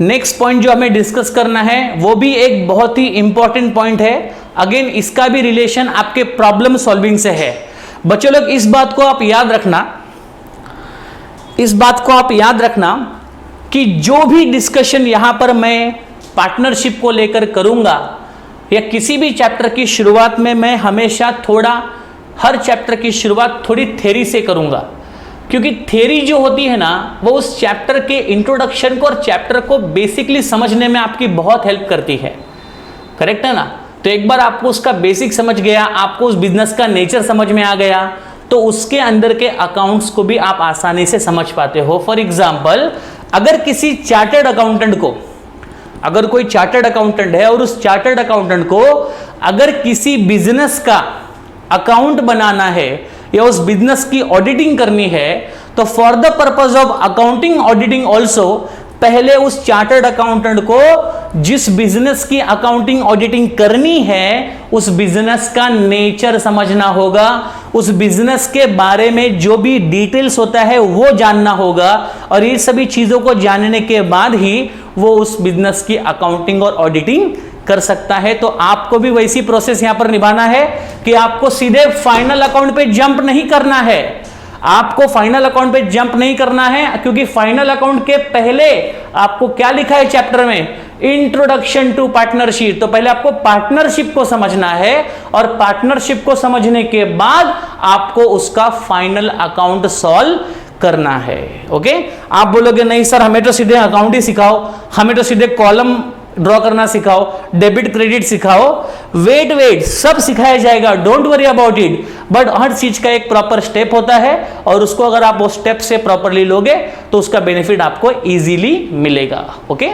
नेक्स्ट पॉइंट जो हमें डिस्कस करना है वो भी एक बहुत ही इंपॉर्टेंट पॉइंट है। अगेन इसका भी रिलेशन आपके प्रॉब्लम सॉल्विंग से है। बच्चों लोग इस बात को आप याद रखना, इस बात को आप याद रखना कि जो भी डिस्कशन यहां पर मैं पार्टनरशिप को लेकर करूंगा या किसी भी चैप्टर की शुरुआत में, मैं हमेशा हर चैप्टर की शुरुआत थोड़ी थ्योरी से करूंगा, क्योंकि थ्योरी जो होती है ना वो उस चैप्टर के इंट्रोडक्शन को और चैप्टर को बेसिकली समझने में आपकी बहुत हेल्प करती है। करेक्ट है ना? तो एक बार आपको उसका बेसिक समझ गया, आपको उस बिजनेस का नेचर समझ में आ गया, तो उसके अंदर के अकाउंट्स को भी आप आसानी से समझ पाते हो। फॉर एग्जाम्पल, अगर किसी चार्टर्ड अकाउंटेंट को, अगर कोई चार्टर्ड अकाउंटेंट है और उस चार्टर्ड अकाउंटेंट को अगर किसी बिजनेस का अकाउंट बनाना है या उस बिजनेस की ऑडिटिंग करनी है, तो for the purpose of accounting auditing also पहले उस चार्टर्ड अकाउंटेंट को जिस बिजनेस की अकाउंटिंग ऑडिटिंग करनी है उस बिजनेस का नेचर समझना होगा, उस बिजनेस के बारे में जो भी डिटेल्स होता है वो जानना होगा, और ये सभी चीजों को जानने के बाद ही वो उस बिजनेस की अकाउंटिंग और ऑडिटिंग कर सकता है। तो आपको भी वैसी प्रोसेस यहां पर निभाना है कि आपको सीधे फाइनल अकाउंट पे जंप नहीं करना है, आपको फाइनल अकाउंट पे जंप नहीं करना है, क्योंकि फाइनल अकाउंट के पहले आपको क्या लिखा है चैप्टर में, इंट्रोडक्शन टू पार्टनरशिप। तो पहले आपको पार्टनरशिप को समझना है और पार्टनरशिप को समझने के बाद आपको उसका फाइनल अकाउंट सॉल्व करना है। ओके, आप बोलोगे नहीं सर हमें तो सीधे अकाउंट ही सिखाओ, हमें तो सीधे कॉलम ड्रॉ करना सिखाओ, डेबिट क्रेडिट सिखाओ। वेट सब सिखाया जाएगा, don't worry about it, but हर चीज का एक प्रॉपर स्टेप होता है और उसको अगर आप वो स्टेप से प्रॉपरली लोगे तो उसका बेनिफिट आपको इजीली मिलेगा। ओके,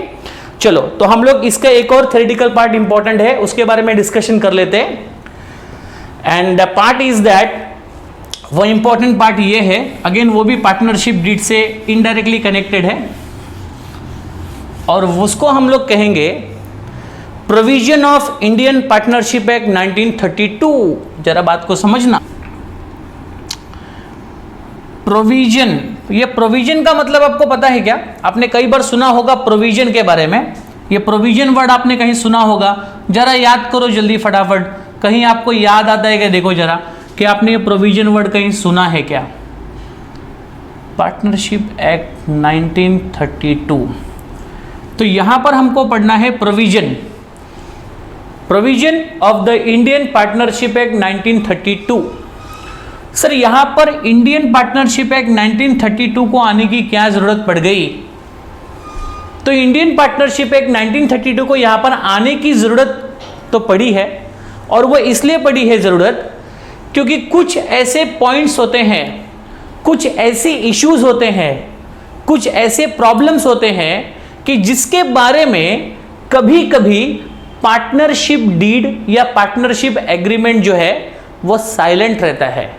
चलो तो हम लोग इसका एक और थ्योरेटिकल पार्ट इंपॉर्टेंट है उसके बारे में डिस्कशन कर लेते हैं। And the part is that, वो इंपॉर्टेंट पार्ट ये है, अगेन वो भी पार्टनरशिप डीड से इनडायरेक्टली कनेक्टेड है, और उसको हम लोग कहेंगे provision of Indian partnership act 1932। जरा बात को समझना, प्रोविजन, ये प्रोविजन का मतलब आपको पता है क्या? आपने कई बार सुना होगा प्रोविजन के बारे में, ये प्रोविजन वर्ड आपने कहीं सुना होगा, जरा याद करो जल्दी फटाफट, कहीं आपको याद आता है क्या? देखो जरा कि आपने ये प्रोविजन वर्ड कहीं सुना है क्या? पार्टनरशिप एक्ट 1932, तो यहां पर हमको पढ़ना है provision, provision of the Indian partnership act 1932। Sir यहां पर इंडियन पार्टनरशिप एक्ट 1932 को आने की क्या जरूरत पड़ गई? तो इंडियन पार्टनरशिप एक्ट 1932 को यहां पर आने की जरूरत तो पड़ी है, और वो इसलिए पड़ी है जरूरत क्योंकि कुछ ऐसे पॉइंट्स होते हैं, कुछ ऐसी इश्यूज होते हैं, कुछ ऐसे प्रॉब्लम्स होते हैं कि जिसके बारे में कभी कभी पार्टनरशिप डीड या पार्टनरशिप एग्रीमेंट जो है वो साइलेंट रहता है।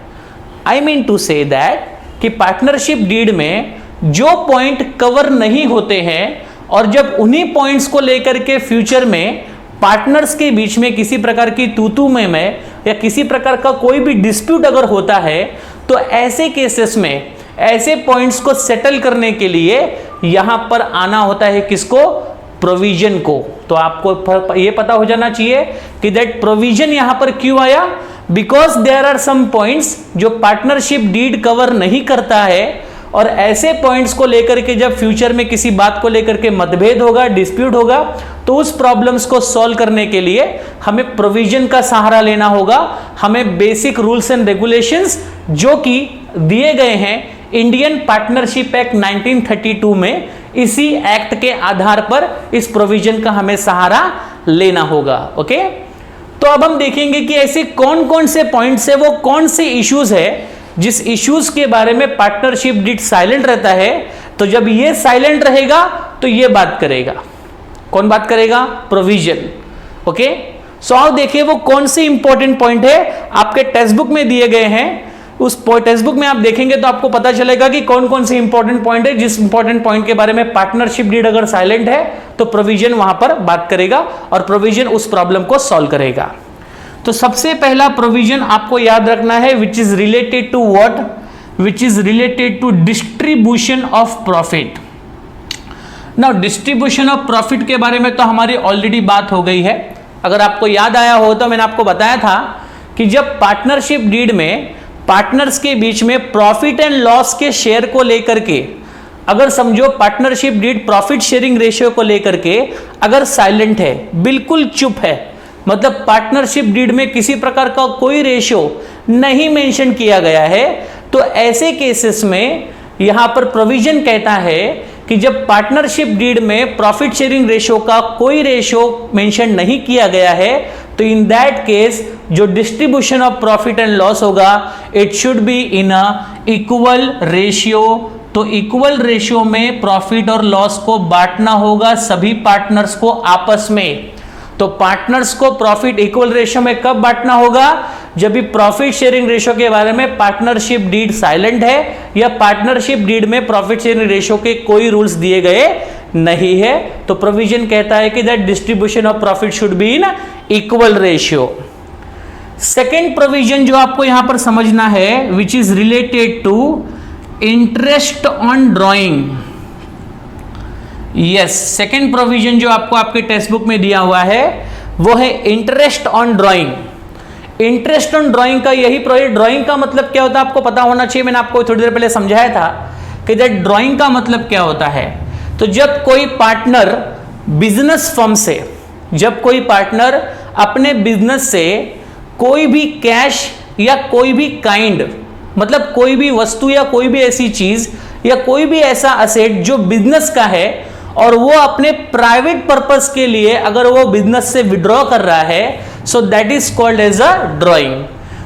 I mean to say that कि पार्टनरशिप डीड में जो पॉइंट कवर नहीं होते हैं, और जब उन्हीं पॉइंट्स को लेकर के फ्यूचर में पार्टनर्स के बीच में किसी प्रकार की तू-तू में या किसी प्रकार का कोई भी डिस्प्यूट अगर होता है, तो ऐसे केसेस में ऐसे पॉइंट्स को सेटल करने के लिए यहां पर आना होता है किसको? प्रोविजन को। तो आपको यह पता हो जाना चाहिए कि दैट प्रोविजन यहां पर क्यों आया, because there are some points जो पार्टनरशिप डीड कवर नहीं करता है, और ऐसे पॉइंट्स को लेकर के जब फ्यूचर में किसी बात को लेकर के मतभेद होगा, डिस्प्यूट होगा, तो उस प्रॉब्लम्स को सॉल्व करने के लिए हमें प्रोविजन का सहारा लेना होगा। हमें बेसिक रूल्स एंड रेगुलेशंस जो कि दिए गए हैं इंडियन पार्टनरशिप एक्ट 1932 में, इसी एक्ट के आधार पर इस प्रोविजन का हमें सहारा लेना होगा। ओके, तो अब हम देखेंगे कि ऐसे कौन कौन से पॉइंट्स है, वो कौन से इश्यूज है जिस इश्यूज के बारे में पार्टनरशिप डीड साइलेंट रहता है। तो जब ये साइलेंट रहेगा तो ये बात करेगा, कौन बात करेगा? प्रोविजन। ओके, सो आओ देखिए वो कौन से इंपॉर्टेंट पॉइंट है, आपके टेक्स्ट बुक में दिए गए हैं। उस टेक्स्ट बुक में आप देखेंगे तो आपको पता चलेगा कि कौन कौन से इंपॉर्टेंट पॉइंट है, जिस इंपॉर्टेंट पॉइंट के बारे में पार्टनरशिप डीड अगर साइलेंट है तो प्रोविजन वहां पर बात करेगा और प्रोविजन उस प्रॉब्लम को सॉल्व करेगा। तो सबसे पहला प्रोविजन आपको याद रखना है, which is related to what? Which is related to distribution of profit. Now distribution of profit के बारे में तो हमारी ऑलरेडी बात हो गई है। अगर आपको याद आया हो तो मैंने आपको बताया था कि जब पार्टनरशिप डीड में पार्टनर्स के बीच में प्रॉफिट एंड लॉस के शेयर को लेकर के, अगर समझो partnership deed profit sharing ratio को लेकर के अगर साइलेंट है, बिल्कुल चुप है, मतलब पार्टनरशिप डीड में किसी प्रकार का कोई रेशियो नहीं मेंशन किया गया है, तो ऐसे केसेस में यहां पर प्रोविजन कहता है कि जब पार्टनरशिप डीड में प्रॉफिट शेयरिंग रेशियो का कोई रेशियो मेंशन नहीं किया गया है, तो इन दैट केस जो distribution of profit and loss होगा it should be in a equal ratio. तो इक्वल रेशियो में प्रॉफिट और लॉस को बांटना होगा सभी पार्टनर्स को आपस में। तो पार्टनर्स को प्रॉफिट इक्वल रेशियो में कब बांटना होगा? जब भी प्रॉफिट शेयरिंग रेशियो के बारे में पार्टनरशिप डीड साइलेंट है या पार्टनरशिप डीड में प्रॉफिट शेयरिंग रेशियो के कोई रूल्स दिए गए नहीं है, तो प्रोविजन कहता है कि that distribution of profit should be in equal ratio. Second provision जो आपको यहां पर समझना है, which is related to interest on drawing. Yes, second provision जो आपको आपके टेक्स्ट बुक में दिया हुआ है वो है interest on drawing. Interest on drawing का यही प्रोविजन, ड्रॉइंग का मतलब क्या होता है आपको पता होना चाहिए, मैंने आपको थोड़ी देर पहले समझाया था कि दैट ड्रॉइंग का मतलब क्या होता है। तो जब कोई पार्टनर बिजनेस फर्म से, जब कोई पार्टनर अपने बिजनेस से कोई भी कैश या कोई भी काइंड, मतलब कोई भी वस्तु या कोई भी ऐसी चीज या कोई भी ऐसा असेट जो बिजनेस का है और वो अपने प्राइवेट पर्पस के लिए अगर वो बिजनेस से विड्रॉ कर रहा है, so that is called as a drawing.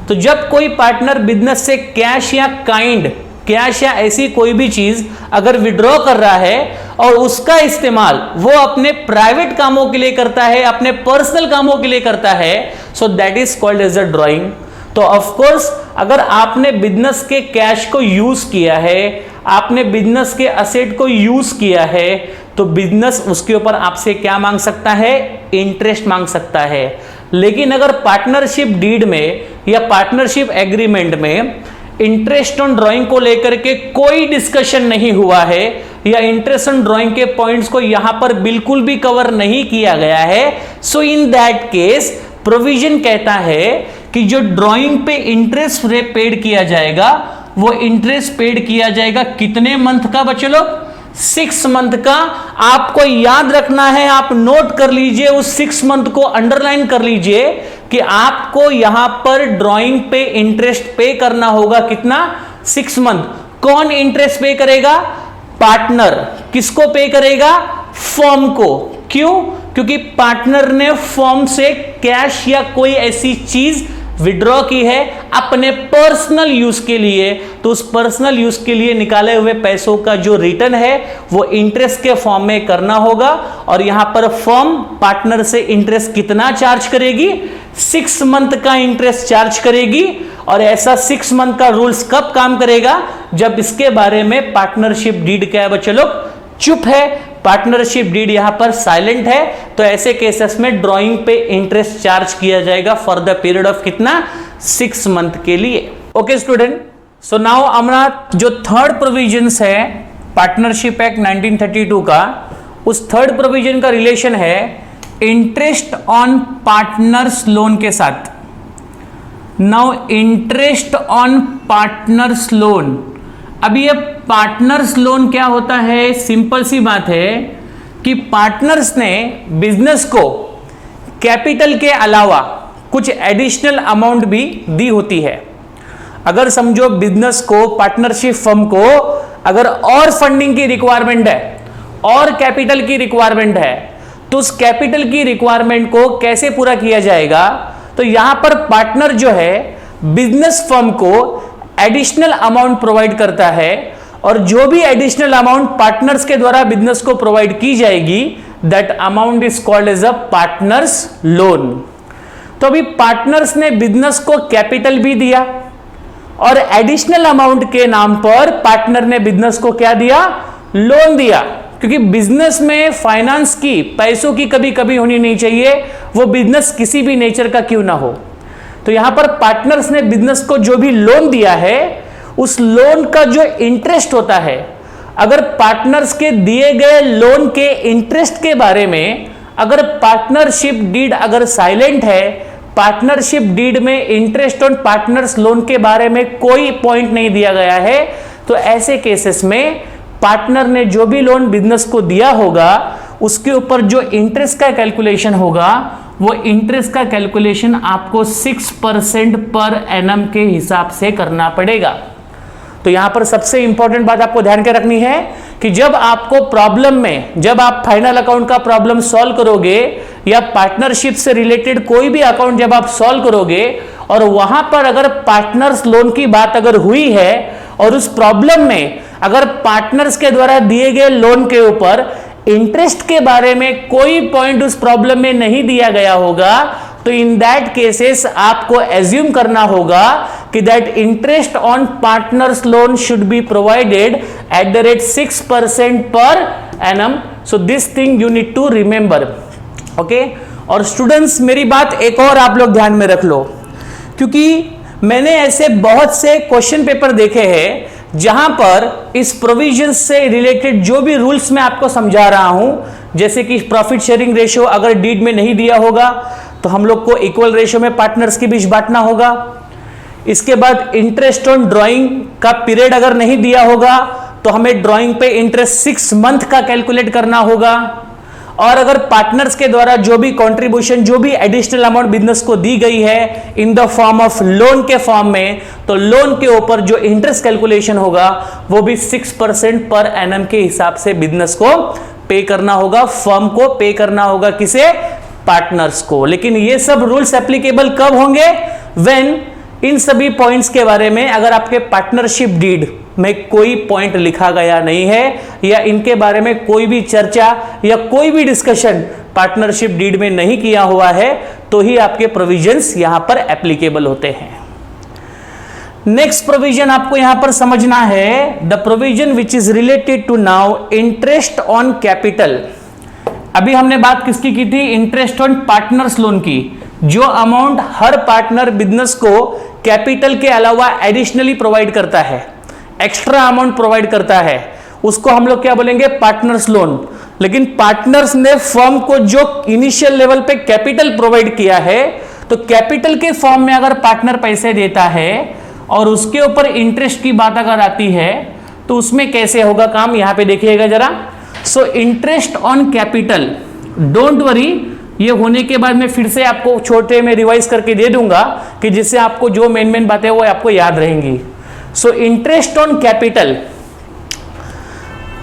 तो जब कोई पार्टनर बिजनेस से कैश या काइंड, कैश या ऐसी कोई भी चीज अगर विड्रॉ कर रहा है और उसका इस्तेमाल वो अपने प्राइवेट कामों के लिए करता है, अपने पर्सनल कामों के लिए करता है, so that is called as a drawing. तो ऑफ कोर्स अगर आपने बिजनेस के कैश को यूज किया है, आपने बिजनेस के असेट को यूज किया है, तो बिजनेस उसके ऊपर आपसे क्या मांग सकता है? इंटरेस्ट मांग सकता है। लेकिन अगर पार्टनरशिप डीड में या पार्टनरशिप एग्रीमेंट में इंटरेस्ट ऑन ड्राइंग को लेकर के कोई डिस्कशन नहीं हुआ है या इंटरेस्ट ऑन ड्राइंग के पॉइंट्स को यहां पर बिल्कुल भी कवर नहीं किया गया है, so in that case provision कहता है कि जो ड्राइंग पे इंटरेस्ट पेड किया जाएगा वो इंटरेस्ट पेड किया जाएगा कितने मंथ का बच्चे लोग? 6 मंथ का। आपको याद रखना है, आप नोट कर लीजिए, उस 6 मंथ को अंडरलाइन कर लीजिए कि आपको यहां पर ड्राइंग पे इंटरेस्ट पे करना होगा कितना? 6 मंथ। कौन इंटरेस्ट पे करेगा? पार्टनर। किसको पे करेगा? फर्म को। क्यों? क्योंकि पार्टनर ने फर्म से कैश या कोई ऐसी चीज विड्रॉ की है अपने पर्सनल यूज के लिए, तो उस पर्सनल यूज के लिए निकाले हुए पैसों का जो रिटर्न है वो इंटरेस्ट के फॉर्म में करना होगा। और यहां पर फर्म पार्टनर से इंटरेस्ट कितना चार्ज करेगी? 6 मंथ का इंटरेस्ट चार्ज करेगी। और ऐसा 6 मंथ का रूल्स कब काम करेगा? जब इसके बारे में पार्टनरशिप डीड क्या है बच्चे लोग? चुप है। पार्टनरशिप डीड यहां पर साइलेंट है, तो ऐसे केसेस में ड्राइंग पे इंटरेस्ट चार्ज किया जाएगा फॉर द पीरियड ऑफ कितना? 6 मंथ के लिए। ओके स्टूडेंट, सो नाउ हमारा जो थर्ड प्रोविजंस है पार्टनरशिप एक्ट 1932 का, उस थर्ड प्रोविजन का रिलेशन है इंटरेस्ट ऑन पार्टनर्स लोन के साथ। Now interest on partners loan, अभी ये पार्टनर्स लोन क्या होता है? सिंपल सी बात है कि पार्टनर्स ने बिजनेस को कैपिटल के अलावा कुछ एडिशनल अमाउंट भी दी होती है। अगर समझो बिजनेस को, पार्टनरशिप फर्म को अगर और फंडिंग की रिक्वायरमेंट है, और कैपिटल की रिक्वायरमेंट है, तो उस कैपिटल की रिक्वायरमेंट को कैसे पूरा किया जाएगा? तो यहां पर पार्टनर जो है बिजनेस फर्म को एडिशनल अमाउंट प्रोवाइड करता है, और जो भी एडिशनल अमाउंट पार्टनर्स के द्वारा बिजनेस को प्रोवाइड की जाएगी, that amount is called as a partners loan. तो अभी पार्टनर्स ने बिजनेस को कैपिटल भी दिया और एडिशनल अमाउंट के नाम पर पार्टनर ने बिजनेस को क्या दिया? लोन दिया, क्योंकि बिजनेस में फाइनेंस की, पैसों की कभी कभी होनी नहीं चाहिए, वो बिजनेस किसी भी नेचर का क्यों ना हो। तो यहां पर पार्टनर्स ने बिजनेस को जो भी लोन दिया है, उस लोन का जो इंटरेस्ट होता है, अगर पार्टनर्स के दिए गए लोन के इंटरेस्ट के बारे में अगर पार्टनरशिप डीड अगर साइलेंट है, पार्टनरशिप डीड में इंटरेस्ट ऑन पार्टनर्स लोन के बारे में कोई पॉइंट नहीं दिया गया है, तो ऐसे केसेस में पार्टनर ने जो भी लोन बिजनेस को दिया होगा, उसके ऊपर जो इंटरेस्ट का कैलकुलेशन होगा, वो इंटरेस्ट का कैलकुलेशन आपको 6% पर एनम के हिसाब से करना पड़ेगा। तो यहां पर सबसे इंपॉर्टेंट बात आपको ध्यान के रखनी है कि जब आपको प्रॉब्लम में, जब आप फाइनल अकाउंट का प्रॉब्लम सॉल्व करोगे या पार्टनरशिप से रिलेटेड कोई भी अकाउंट जब आप सॉल्व करोगे और वहां पर अगर पार्टनर्स लोन की बात अगर हुई है और उस प्रॉब्लम में अगर पार्टनर्स के द्वारा दिए गए लोन के ऊपर इंटरेस्ट के बारे में कोई पॉइंट उस प्रॉब्लम में नहीं दिया गया होगा, तो इन दैट केसेस आपको एज्यूम करना होगा कि that interest on partners loan should be provided at the rate 6% पर annum. So this thing you need to remember, okay. और स्टूडेंट्स, मेरी बात एक और आप लोग ध्यान में रख लो, क्योंकि मैंने ऐसे बहुत से क्वेश्चन पेपर देखे हैं जहां पर इस प्रोविजन से रिलेटेड जो भी रूल्स मैं आपको समझा रहा हूं, जैसे कि प्रॉफिट शेयरिंग रेशियो अगर डीड में नहीं दिया होगा तो हम लोग को इक्वल रेशियो में पार्टनर्स के बीच बांटना होगा। इसके बाद इंटरेस्ट ऑन ड्राइंग का पीरियड अगर नहीं दिया होगा तो हमें ड्राइंग पे इंटरेस्ट 6 मंथ का कैलकुलेट करना होगा। और अगर पार्टनर्स के द्वारा जो भी कंट्रीब्यूशन, जो भी एडिशनल अमाउंट बिजनेस को दी गई है in the form of loan के फॉर्म में, तो लोन के ऊपर जो इंटरेस्ट कैलकुलेशन होगा वो भी 6% पर एनम के हिसाब से बिजनेस को पे करना होगा, फर्म को पे करना होगा, किसे? पार्टनर्स को। लेकिन ये सब रूल्स एप्लीकेबल कब होंगे? व्हेन इन सभी पॉइंट्स के बारे में अगर आपके पार्टनरशिप डीड में कोई पॉइंट लिखा गया नहीं है या इनके बारे में कोई भी चर्चा या कोई भी डिस्कशन पार्टनरशिप डीड में नहीं किया हुआ है, तो ही आपके प्रोविजंस यहां पर एप्लीकेबल होते हैं। नेक्स्ट प्रोविजन आपको यहां पर समझना है, the provision which is related to now interest on capital. अभी हमने बात किसकी की थी? इंटरेस्ट ऑन पार्टनर्स लोन की। जो अमाउंट हर पार्टनर बिजनेस को कैपिटल के अलावा एडिशनली प्रोवाइड करता है, एक्स्ट्रा अमाउंट प्रोवाइड करता है, उसको हम लोग क्या बोलेंगे? Partners loan. लेकिन पार्टनर्स ने फर्म को जो इनिशियल लेवल पे कैपिटल प्रोवाइड किया है, तो कैपिटल के फॉर्म में अगर पार्टनर पैसे देता है और उसके ऊपर इंटरेस्ट की बात अगर आती है, तो उसमें कैसे होगा काम, यहां पे देखिएगा जरा। So interest on capital, don't worry, ये होने के बाद मैं फिर से आपको छोटे में रिवाइज करके दे दूंगा कि जिससे आपको जो मेन बातें वो आपको याद रहेंगी। सो इंटरेस्ट ऑन कैपिटल,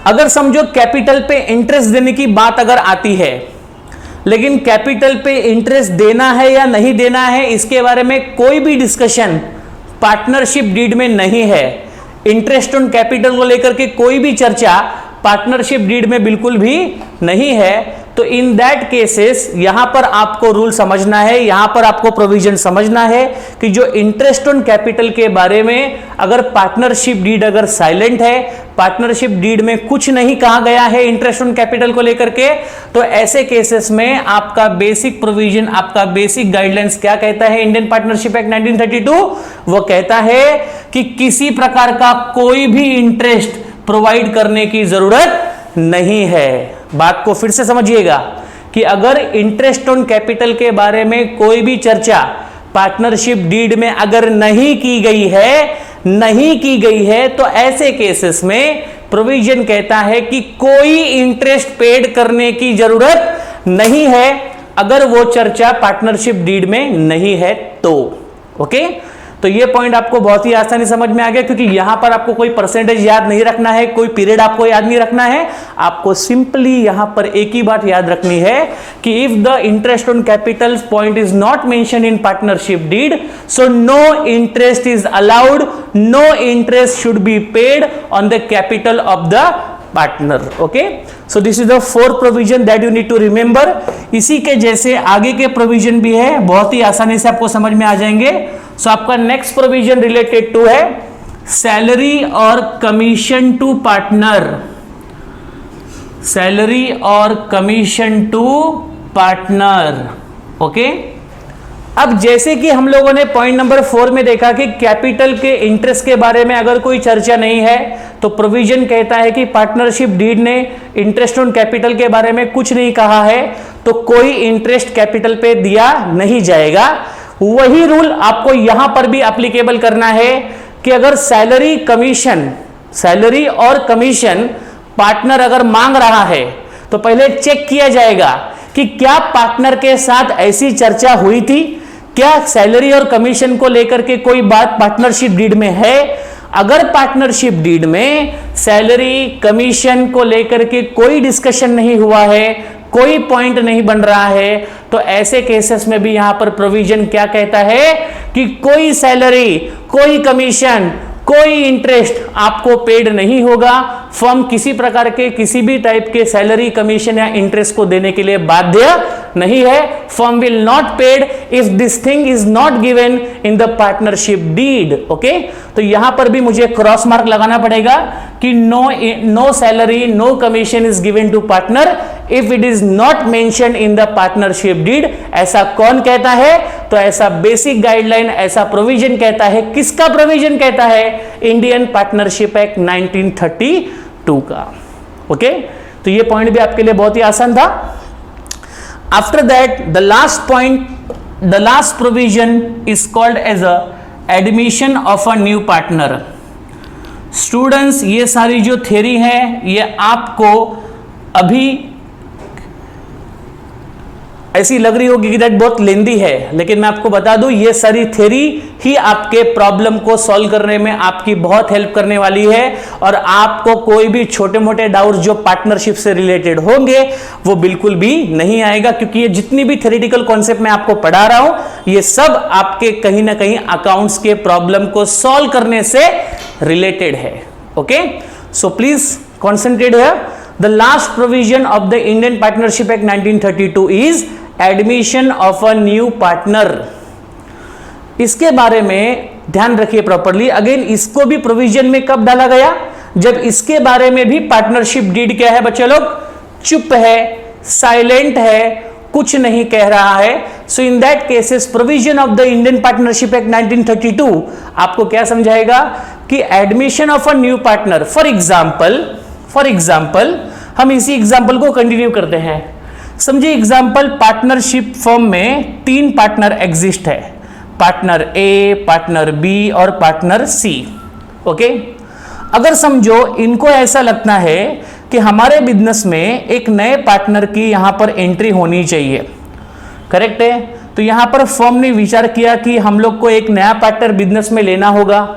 अगर समझो कैपिटल पे इंटरेस्ट देने की बात अगर आती है, लेकिन कैपिटल पे इंटरेस्ट देना है या नहीं देना है इसके बारे में कोई भी डिस्कशन पार्टनरशिप डीड में नहीं है। इंटरेस्ट ऑन कैपिटल को लेकर के कोई भी चर्चा पार्टनरशिप डीड में बिल्कुल भी नहीं है। तो इन दैट केसेस यहां पर आपको रूल समझना है, यहां पर आपको प्रोविजन समझना है कि जो इंटरेस्ट ऑन कैपिटल के बारे में अगर पार्टनरशिप डीड अगर साइलेंट है, पार्टनरशिप डीड में कुछ नहीं कहा गया है इंटरेस्ट ऑन कैपिटल को लेकर के, तो ऐसे केसेस में आपका बेसिक प्रोविजन, आपका बेसिक गाइडलाइंस क्या कहता है? इंडियन पार्टनरशिप एक्ट 1932 वो कहता है कि किसी प्रकार का कोई भी इंटरेस्ट प्रोवाइड करने की जरूरत नहीं है। बात को फिर से समझिएगा कि अगर इंटरेस्ट ऑन कैपिटल के बारे में कोई भी चर्चा पार्टनरशिप डीड में अगर नहीं की गई है, तो ऐसे केसेस में प्रोविजन कहता है कि कोई इंटरेस्ट पेड करने की जरूरत नहीं है, अगर वो चर्चा पार्टनरशिप डीड में नहीं है तो। ओके, तो ये पॉइंट आपको बहुत ही आसानी समझ में आ गया, क्योंकि यहां पर आपको कोई परसेंटेज याद नहीं रखना है, कोई पीरियड आपको याद नहीं रखना है, आपको सिंपली यहां पर एक ही बात याद रखनी है कि if the interest on capital point is not mention in partnership deed, so no interest is allowed, no interest should be paid on the capital of the partner. Okay, so this is the 4 provision that you need to remember. इसी के जैसे आगे के provision भी है, बहुत ही आसानी से आपको समझ में आ जाएंगे. सो आपका नेक्स्ट प्रोविजन रिलेटेड टू है सैलरी और कमीशन टू पार्टनर. सैलरी और कमीशन टू पार्टनर. ओके, अब जैसे कि हम लोगों ने पॉइंट नंबर 4 में देखा कि कैपिटल के इंटरेस्ट के बारे में अगर कोई चर्चा नहीं है तो प्रोविजन कहता है कि पार्टनरशिप डीड ने इंटरेस्ट ऑन कैपिटल के बारे में कुछ नहीं कहा है तो कोई इंटरेस्ट कैपिटल पे दिया नहीं जाएगा. वही रूल आपको यहां पर भी एप्लीकेबल करना है कि अगर सैलरी और कमीशन पार्टनर अगर मांग रहा है तो पहले चेक किया जाएगा कि क्या पार्टनर के साथ ऐसी चर्चा हुई थी, क्या सैलरी और कमीशन को लेकर के कोई बात पार्टनरशिप डीड में है. अगर पार्टनरशिप डीड में सैलरी कमीशन को लेकर के कोई डिस्कशन नहीं हुआ है, कोई पॉइंट नहीं बन रहा है, तो ऐसे केसेस में भी यहां पर प्रोविजन क्या कहता है कि कोई सैलरी, कोई कमीशन, कोई इंटरेस्ट आपको पेड नहीं होगा. फर्म किसी प्रकार के किसी भी टाइप के सैलरी, कमीशन या इंटरेस्ट को देने के लिए बाध्य नहीं है. Firm will not paid if this thing is not given in the partnership deed. Okay, तो यहां पर भी मुझे क्रॉस मार्क लगाना पड़ेगा कि no salary, no commission is given to partner if it is not mention in the partnership deed. ऐसा कौन कहता है? तो ऐसा बेसिक गाइडलाइन, ऐसा प्रोविजन कहता है. किसका प्रोविजन कहता है? इंडियन पार्टनरशिप एक्ट 1932 का. ओके, तो ये पॉइंट भी आपके लिए बहुत ही आसान था. After that the last point, the last provision is called as a admission of a new partner. Students, ये सारी जो थ्योरी है ये आपको अभी ऐसी लग रही होगी कि दैट बहुत लेंदी है, लेकिन मैं आपको बता दूं ये सारी थ्योरी ही आपके प्रॉब्लम को सॉल्व करने में आपकी बहुत हेल्प करने वाली है. और आपको कोई भी छोटे मोटे डाउट जो पार्टनरशिप से रिलेटेड होंगे वो बिल्कुल भी नहीं आएगा, क्योंकि ये जितनी भी थ्योरेटिकल कॉन्सेप्ट मैं आपको पढ़ा रहा हूं ये सब आपके कहीं ना कहीं अकाउंट्स के प्रॉब्लम को सॉल्व करने से रिलेटेड है. Okay, so please concentrate here. The last provision of the Indian Partnership Act 1932 is admission of a new partner. इसके बारे में ध्यान रखिए प्रॉपर्ली. अगेन इसको भी प्रोविजन में कब डाला गया? जब इसके बारे में भी पार्टनरशिप डीड क्या है बच्चे लोग? चुप है, साइलेंट है, कुछ नहीं कह रहा है. So in that cases provision of the Indian partnership act 1932 आपको क्या समझाएगा कि admission of a new partner. For example हम इसी एग्जाम्पल को कंटिन्यू करते हैं. समझिए एग्जाम्पल, पार्टनरशिप फर्म में 3 पार्टनर एग्जिस्ट है, पार्टनर ए, पार्टनर बी और पार्टनर सी. ओके, अगर समझो इनको ऐसा लगता है कि हमारे बिजनेस में एक नए पार्टनर की यहां पर एंट्री होनी चाहिए. करेक्ट है? तो यहां पर फर्म ने विचार किया कि हम लोग को एक नया पार्टनर बिजनेस में लेना होगा.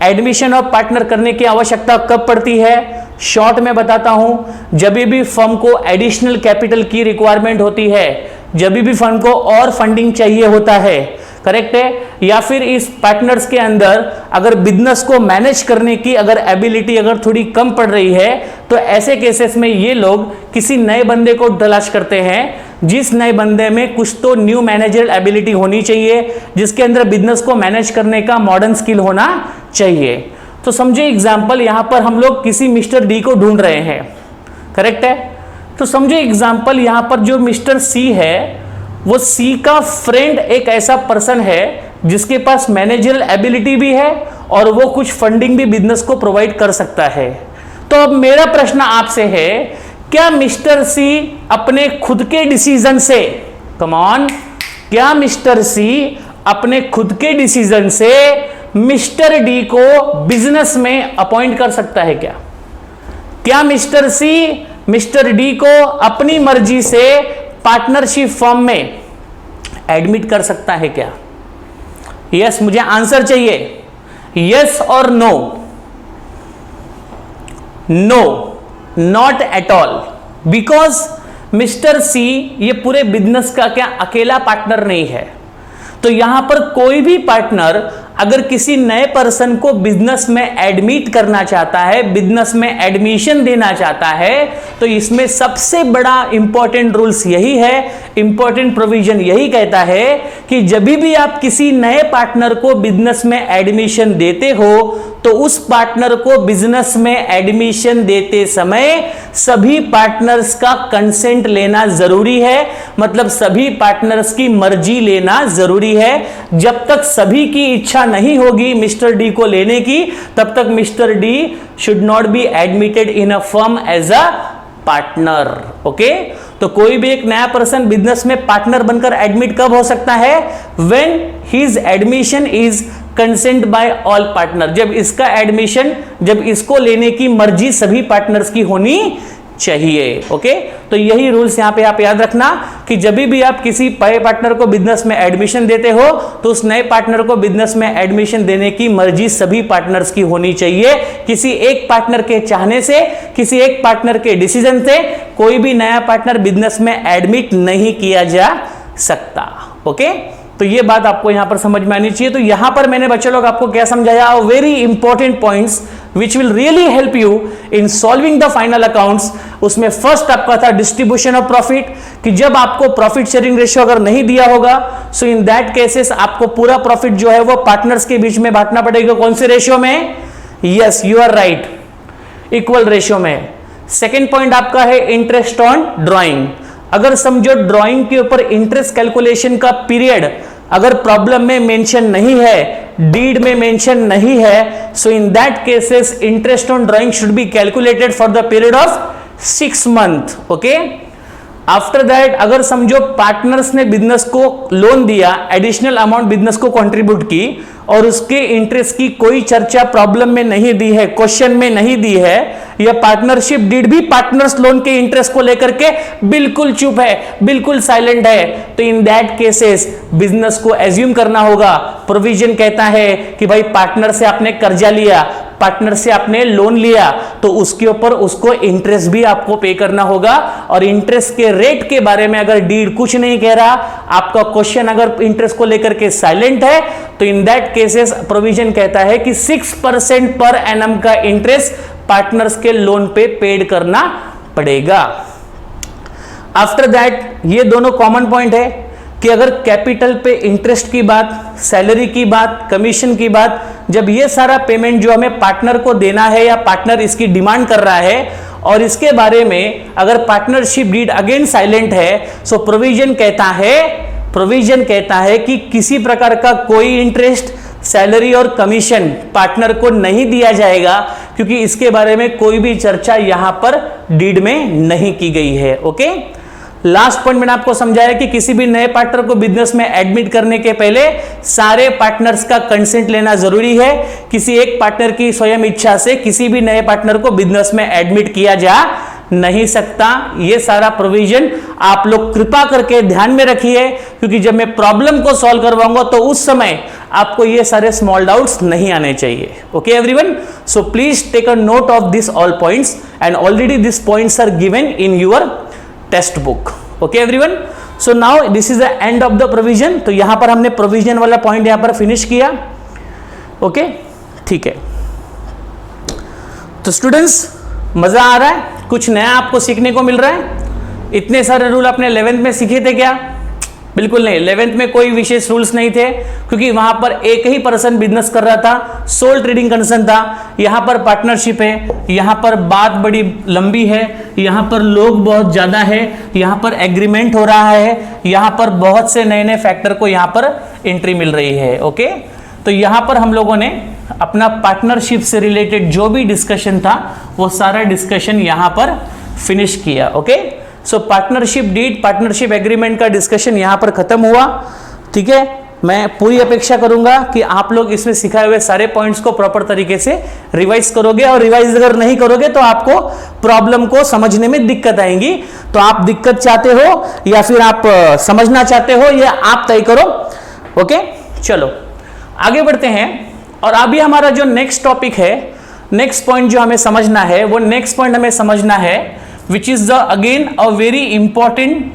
एडमिशन ऑफ पार्टनर करने की आवश्यकता कब पड़ती है? शॉर्ट में बताता हूं, जब भी फर्म को एडिशनल कैपिटल की रिक्वायरमेंट होती है, जब भी फर्म को और फंडिंग चाहिए होता है. करेक्ट है? या फिर इस पार्टनर्स के अंदर अगर बिजनेस को मैनेज करने की अगर एबिलिटी अगर थोड़ी कम पड़ रही है तो ऐसे केसेस में ये लोग किसी नए बंदे को तलाश करते हैं जिस नए बंदे में कुछ तो न्यू मैनेजरल एबिलिटी होनी चाहिए, जिसके अंदर बिजनेस को मैनेज करने का मॉडर्न स्किल होना चाहिए. तो समझिए एग्जाम्पल, यहां पर हम लोग किसी मिस्टर डी को ढूंढ रहे हैं. करेक्ट है? तो समझिए एग्जाम्पल, यहां पर जो मिस्टर सी है वो सी का फ्रेंड एक ऐसा पर्सन है जिसके पास मैनेजरल एबिलिटी भी है और वो कुछ फंडिंग भी बिजनेस को प्रोवाइड कर सकता है. तो अब मेरा प्रश्न आपसे है, क्या मिस्टर सी अपने खुद के डिसीजन से, कम ऑन, क्या मिस्टर सी अपने खुद के डिसीजन से मिस्टर डी को बिजनेस में अपॉइंट कर सकता है? क्या मिस्टर सी मिस्टर डी को अपनी मर्जी से पार्टनरशिप फर्म में एडमिट कर सकता है क्या? यस, मुझे आंसर चाहिए, यस और no? No, not at all, because mister C ये पूरे बिजनेस का क्या अकेला पार्टनर नहीं है। तो यहां पर कोई भी पार्टनर अगर किसी नए पर्सन को बिजनेस में एडमिट करना चाहता है, बिजनेस में एडमिशन देना चाहता है, तो इसमें सबसे बड़ा इंपॉर्टेंट रूल्स यही है, इंपॉर्टेंट प्रोविजन यही कहता है कि जब भी आप किसी नए पार्टनर को बिजनेस में एडमिशन देते हो तो उस पार्टनर को बिजनेस में एडमिशन देते समय सभी पार्टनर्स का कंसेंट लेना जरूरी है, मतलब सभी पार्टनर्स की मर्जी लेना जरूरी है। जब तक सभी की इच्छा नहीं होगी मिस्टर डी को लेने की, तब तक mister D should not be admitted in a firm as a partner. Okay, तो कोई भी एक नया पर्सन बिजनेस में पार्टनर बनकर एडमिट कब हो सकता है? When his admission is consent by all partner, जब इसका एडमिशन, जब इसको लेने की मर्जी सभी पार्टनर्स की होनी चाहिए। ओके, तो यही रूल्स यहां पे आप याद रखना कि जब भी आप किसी नए पार्टनर को बिजनेस में एडमिशन देते हो तो उस नए पार्टनर को बिजनेस में एडमिशन देने की मर्जी सभी पार्टनर्स की होनी चाहिए। किसी एक पार्टनर के चाहने से, किसी एक पार्टनर के डिसीजन से कोई भी नया पार्टनर बिजनेस में एडमिट नहीं किया जा सकता। ओके, तो ये बात आपको यहां पर समझ में आनी चाहिए। तो यहां पर मैंने बच्चे लोग आपको क्या समझाया, very important points which will really help you in solving the final accounts। उसमें फर्स्ट आपका था डिस्ट्रीब्यूशन ऑफ प्रॉफिट, कि जब आपको प्रॉफिट शेयरिंग रेशियो अगर नहीं दिया होगा सो इन दैट केसेस आपको पूरा प्रॉफिट जो है वो पार्टनर्स के बीच में बांटना पड़ेगा। कौन से रेशियो में? Yes, you are right, equal ratio में। सेकेंड पॉइंट आपका है इंटरेस्ट ऑन ड्रॉइंग। अगर समझो ड्रॉइंग के ऊपर इंटरेस्ट कैलकुलेशन का पीरियड अगर प्रॉब्लम में मेंशन नहीं है, डीड में मेंशन नहीं है, so in that cases interest on drawing should be calculated for the period of 6 month. Okay, after that अगर समझो पार्टनर्स ने बिजनेस को लोन दिया, एडिशनल अमाउंट बिजनेस को कंट्रीब्यूट की और उसके इंटरेस्ट की कोई चर्चा प्रॉब्लम में नहीं दी है, क्वेश्चन में नहीं दी है, या पार्टनरशिप डीड भी पार्टनर्स लोन के इंटरेस्ट को लेकर के बिल्कुल चुप है, बिल्कुल साइलेंट है, तो इन दैट केसेस बिजनेस को एज्यूम करना होगा। प्रोविजन कहता है कि भाई पार्टनर से आपने कर्जा लिया, पार्टनर से आपने लोन लिया, तो उसके ऊपर उसको इंटरेस्ट भी आपको पे करना होगा। और इंटरेस्ट के रेट के बारे में अगर डीड कुछ नहीं कह रहा, आपका क्वेश्चन अगर इंटरेस्ट को लेकर के साइलेंट है, तो इन दैट केसेस प्रोविजन कहता है कि 6% पर एनम का इंटरेस्ट पार्टनर्स के लोन पे पेड करना पड़ेगा। आफ्टर दैट ये दोनों कॉमन पॉइंट है कि अगर कैपिटल पे इंटरेस्ट की बात, सैलरी की बात, कमीशन की बात, जब ये सारा पेमेंट जो हमें पार्टनर को देना है या पार्टनर इसकी डिमांड कर रहा है और इसके बारे में अगर पार्टनरशिप डीड अगेन साइलेंट है, सो प्रोविजन कहता है कि किसी प्रकार का कोई इंटरेस्ट, सैलरी और कमीशन पार्टनर को नहीं दिया जाएगा, क्योंकि इसके बारे में कोई भी चर्चा यहां पर डीड में नहीं की गई है। ओके, लास्ट पॉइंट मैंने आपको समझाया कि किसी भी नए पार्टनर को बिजनेस में एडमिट करने के पहले सारे पार्टनर्स का कंसेंट लेना जरूरी है। किसी एक पार्टनर की स्वयं इच्छा से किसी भी नए पार्टनर को बिजनेस में एडमिट किया जा नहीं सकता। ये सारा प्रोविजन आप लोग कृपा करके ध्यान में रखिए, क्योंकि जब मैं प्रॉब्लम को सॉल्व करवाऊंगा तो उस समय आपको ये सारे स्मॉल डाउट्स नहीं आने चाहिए। Okay everyone, so please take a note of this all points and already this points are given in your text book. Okay everyone, so now this is the end of the provision. तो यहां पर हमने provision वाला point यहां पर finish किया। Okay, ठीक है। तो स्टूडेंट्स, मजा आ रहा है? कुछ नया आपको सीखने को मिल रहा है? इतने सारे रूल आपने 11th में सीखे थे क्या? बिल्कुल नहीं, 11th में कोई विशेष रूल्स नहीं थे, क्योंकि वहां पर एक ही पर्सन बिजनेस कर रहा था, सोल ट्रेडिंग कंसर्न था। यहां पर पार्टनरशिप है, यहां पर बात बड़ी लंबी है, यहां पर लोग बहुत ज्यादा है, यहां पर एग्रीमेंट हो रहा है, यहां पर बहुत से नए नए फैक्टर को यहां पर एंट्री मिल रही है। ओके, तो यहां पर हम लोगों ने अपना पार्टनरशिप से रिलेटेड जो भी डिस्कशन था वो सारा डिस्कशन यहां पर फिनिश किया। Okay, so partnership deed, partnership agreement का डिस्कशन यहां पर खत्म हुआ। ठीक है, मैं पूरी अपेक्षा करूंगा कि आप लोग इसमें सिखाए हुए सारे पॉइंट्स को प्रॉपर तरीके से रिवाइज करोगे, और रिवाइज अगर नहीं करोगे तो आपको प्रॉब्लम को समझने में दिक्कत आएंगी। तो आप दिक्कत चाहते हो या फिर आप समझना चाहते हो, यह आप तय करो। ओके, चलो आगे बढ़ते हैं और अभी हमारा जो नेक्स्ट टॉपिक है, नेक्स्ट पॉइंट जो हमें समझना है, वो नेक्स्ट पॉइंट हमें समझना है which is the again a very important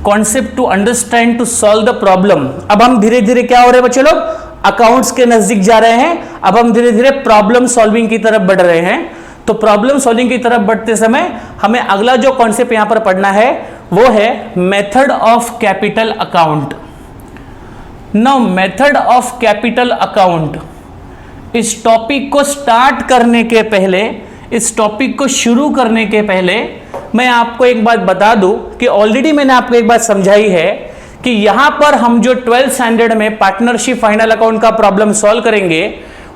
concept to understand to solve the problem. अब हम धीरे धीरे क्या हो रहे हैं बच्चे लोग, अकाउंट्स के नजदीक जा रहे हैं। अब हम धीरे धीरे प्रॉब्लम सॉल्विंग की तरफ बढ़ रहे हैं। तो प्रॉब्लम सॉल्विंग की तरफ बढ़ते समय हमें अगला जो कॉन्सेप्ट यहां पर पढ़ना है वो है method of capital account. Now method of capital account, इस टॉपिक को स्टार्ट करने के पहले, इस टॉपिक को शुरू करने के पहले मैं आपको एक बात बता दूं कि ऑलरेडी मैंने आपको एक बात समझाई है कि यहां पर हम जो 12th स्टैंडर्ड में पार्टनरशिप फाइनल अकाउंट का प्रॉब्लम सॉल्व करेंगे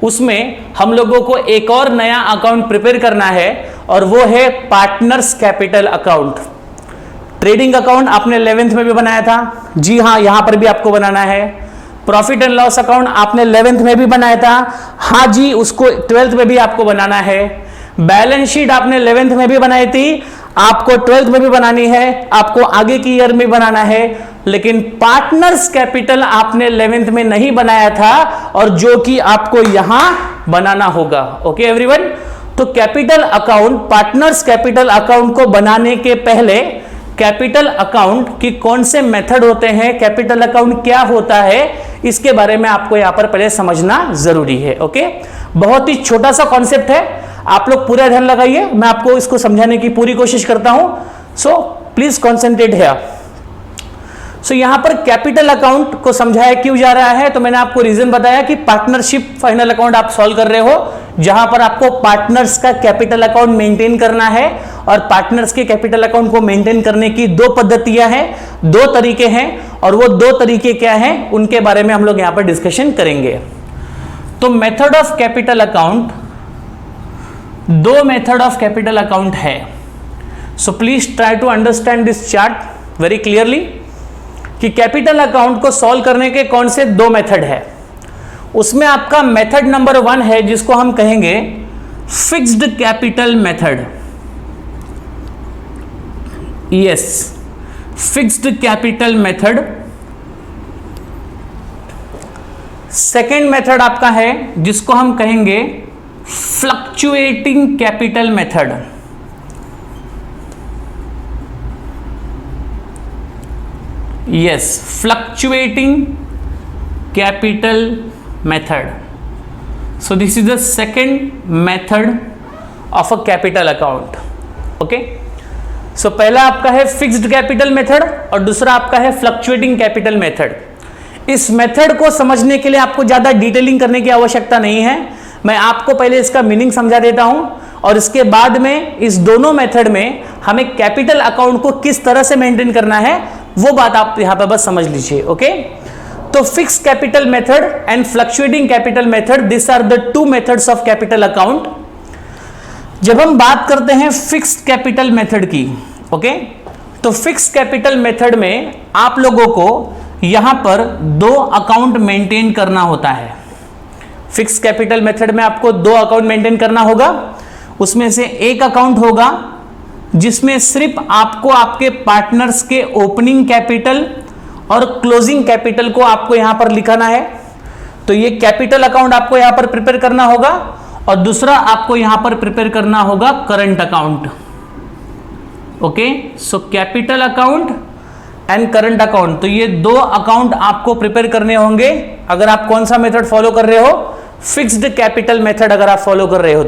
उसमें हम लोगों को एक और नया अकाउंट प्रिपेयर करना है और वो है partners capital account. Trading account आपने 11th में भी बनाया था, जी हाँ, यहां पर भी आपको बनाना है। प्रॉफिट एंड लॉस अकाउंट आपने 11th में भी बनाया था, हाँ जी, उसको 12th में भी आपको बनाना है। बैलेंस शीट आपने 11th में भी बनाई थी, आपको 12th में भी बनानी है, आपको आगे की ईयर में बनाना है। लेकिन पार्टनर्स कैपिटल आपने 11th में नहीं बनाया था और जो कि आपको यहां बनाना होगा। ओके एवरीवन, तो capital account, partners capital account को बनाने के पहले कैपिटल अकाउंट की कौन से मेथड होते हैं, कैपिटल अकाउंट क्या होता है, इसके बारे में आपको यहां पर पहले समझना जरूरी है। ओके, बहुत ही छोटा सा कॉन्सेप्ट है, आप लोग पूरा ध्यान लगाइए, मैं आपको इसको समझाने की पूरी कोशिश करता हूं। So please concentrate here. So यहां पर कैपिटल अकाउंट को समझाया क्यों जा रहा है, तो मैंने आपको रीजन बताया कि पार्टनरशिप फाइनल अकाउंट आप सॉल्व कर रहे हो जहां पर आपको पार्टनर्स का कैपिटल अकाउंट मेंटेन करना है। और पार्टनर्स के कैपिटल अकाउंट को मेंटेन करने की दो पद्धतियां हैं, दो तरीके हैं, और वो दो तरीके क्या हैं उनके बारे में हम लोग यहां पर डिस्कशन करेंगे। तो मेथड ऑफ कैपिटल अकाउंट, दो मेथड ऑफ कैपिटल अकाउंट है। So please try to understand this chart very clearly कि कैपिटल अकाउंट को सॉल्व करने के कौन से दो मेथड है। उसमें आपका मेथड नंबर 1 है जिसको हम कहेंगे fixed capital method. Yes, fixed capital method. Second method आपका है जिसको हम कहेंगे fluctuating capital method. Yes, fluctuating capital method. So this is the second method of a capital account. Okay, so पहला आपका है फिक्स्ड कैपिटल मेथड और दूसरा आपका है फ्लक्चुएटिंग कैपिटल मेथड। इस मेथड को समझने के लिए आपको ज्यादा डिटेलिंग करने की आवश्यकता नहीं है, मैं आपको पहले इसका मीनिंग समझा देता हूं और इसके बाद में इस दोनों मेथड में हमें कैपिटल अकाउंट को किस तरह से मेंटेन करना है वो बात आप यहां पर बस समझ लीजिए। ओके, तो fix capital method and fluctuating capital method, this are the two methods of capital account. जब हम बात करते हैं फिक्स्ड कैपिटल मेथड की, ओके, तो फिक्स कैपिटल मेथड में आप लोगों को यहां पर दो अकाउंट मेंटेन करना होता है। फिक्स कैपिटल मेथड में आपको दो अकाउंट मेंटेन करना होगा। उसमें से एक अकाउंट होगा जिसमें सिर्फ आपको आपके पार्टनर्स के ओपनिंग कैपिटल और क्लोजिंग कैपिटल को आपको यहां पर लिखाना है। तो ये कैपिटल अकाउंट आपको यहां पर प्रिपेयर करना होगा और दूसरा आपको यहां पर प्रिपेयर करना होगा current account. Okay, so capital account and current account, तो ये दो अकाउंट आपको प्रिपेयर करने होंगे अगर आप कौन सा मेथड फॉलो कर रहे हो, फिक्स्ड कैपिटल मेथड अगर आप फॉलो कर रहे हो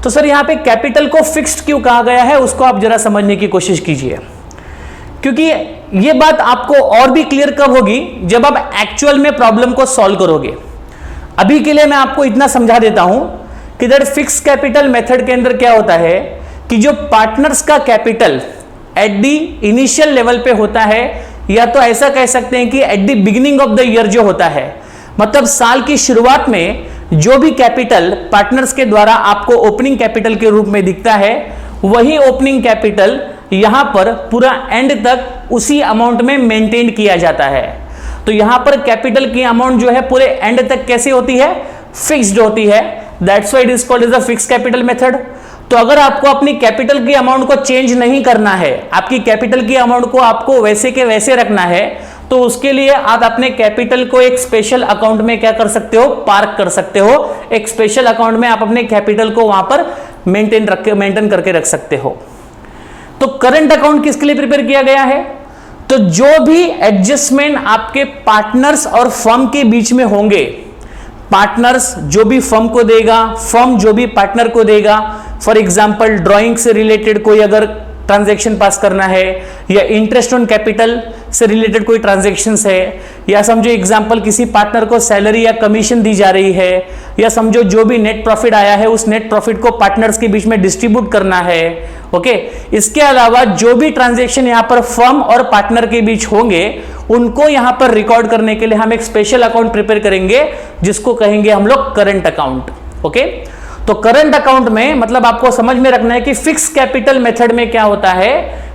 तो सर यहां पे कैपिटल को फिक्स्ड क्यों कहा गया है उसको आप जरा समझने की कोशिश कीजिए, क्योंकि ये बात आपको और भी क्लियर कब होगी जब आप एक्चुअल में प्रॉब्लम को सॉल्व करोगे। अभी के लिए मैं आपको इतना समझा देता हूं कि दैट फिक्स कैपिटल मेथड के अंदर क्या होता है कि जो पार्टनर्स का capital at the initial level पे होता है, या तो ऐसा कह सकते हैं कि at the beginning of the year जो होता है, मतलब साल की शुरुआत में जो भी कैपिटल पार्टनर्स के द्वारा आपको ओपनिंग कैपिटल के रूप में दिखता है, वही ओपनिंग कैपिटल यहां पर पूरा एंड तक उसी अमाउंट में मेंटेन किया जाता है। तो यहां पर कैपिटल की अमाउंट जो है पूरे एंड तक कैसी होती है, फिक्स्ड होती है। That's why it is called as a fixed capital method. तो अगर आपको अपनी कैपिटल की अमाउंट को चेंज नहीं करना है, आपकी कैपिटल की अमाउंट को आपको वैसे के वैसे रखना है, तो उसके लिए आप अपने कैपिटल को एक स्पेशल अकाउंट में क्या कर सकते हो, पार्क कर सकते हो। एक स्पेशल अकाउंट में आप अपने कैपिटल को वहां पर मेंटेन करके रख सकते हो। तो करंट अकाउंट किसके लिए प्रिपेयर किया गया है? तो जो भी एडजस्टमेंट आपके पार्टनर्स और फर्म के बीच में होंगे, पार्टनर्स जो भी फर्म को देगा, फर्म जो भी पार्टनर को देगा, फॉर एग्जांपल ड्राइंग से रिलेटेड कोई अगर ट्रांजैक्शन पास करना है, या इंटरेस्ट ऑन कैपिटल से रिलेटेड कोई ट्रांजैक्शंस है, या समझो एग्जांपल किसी पार्टनर को सैलरी या कमीशन दी जा रही है, या समझो जो भी नेट प्रॉफिट आया है उस नेट प्रॉफिट को पार्टनर्स के बीच में डिस्ट्रीब्यूट करना है। ओके, इसके अलावा जो भी ट्रांजैक्शन यहां पर फर्म और पार्टनर के बीच होंगे उनको यहां पर रिकॉर्ड करने के लिए हम एक स्पेशल अकाउंट प्रिपेयर करेंगे जिसको कहेंगे हम लोग करंट अकाउंट। ओके, तो करंट अकाउंट में मतलब आपको समझ में रखना है कि फिक्स कैपिटल मेथड में क्या होता है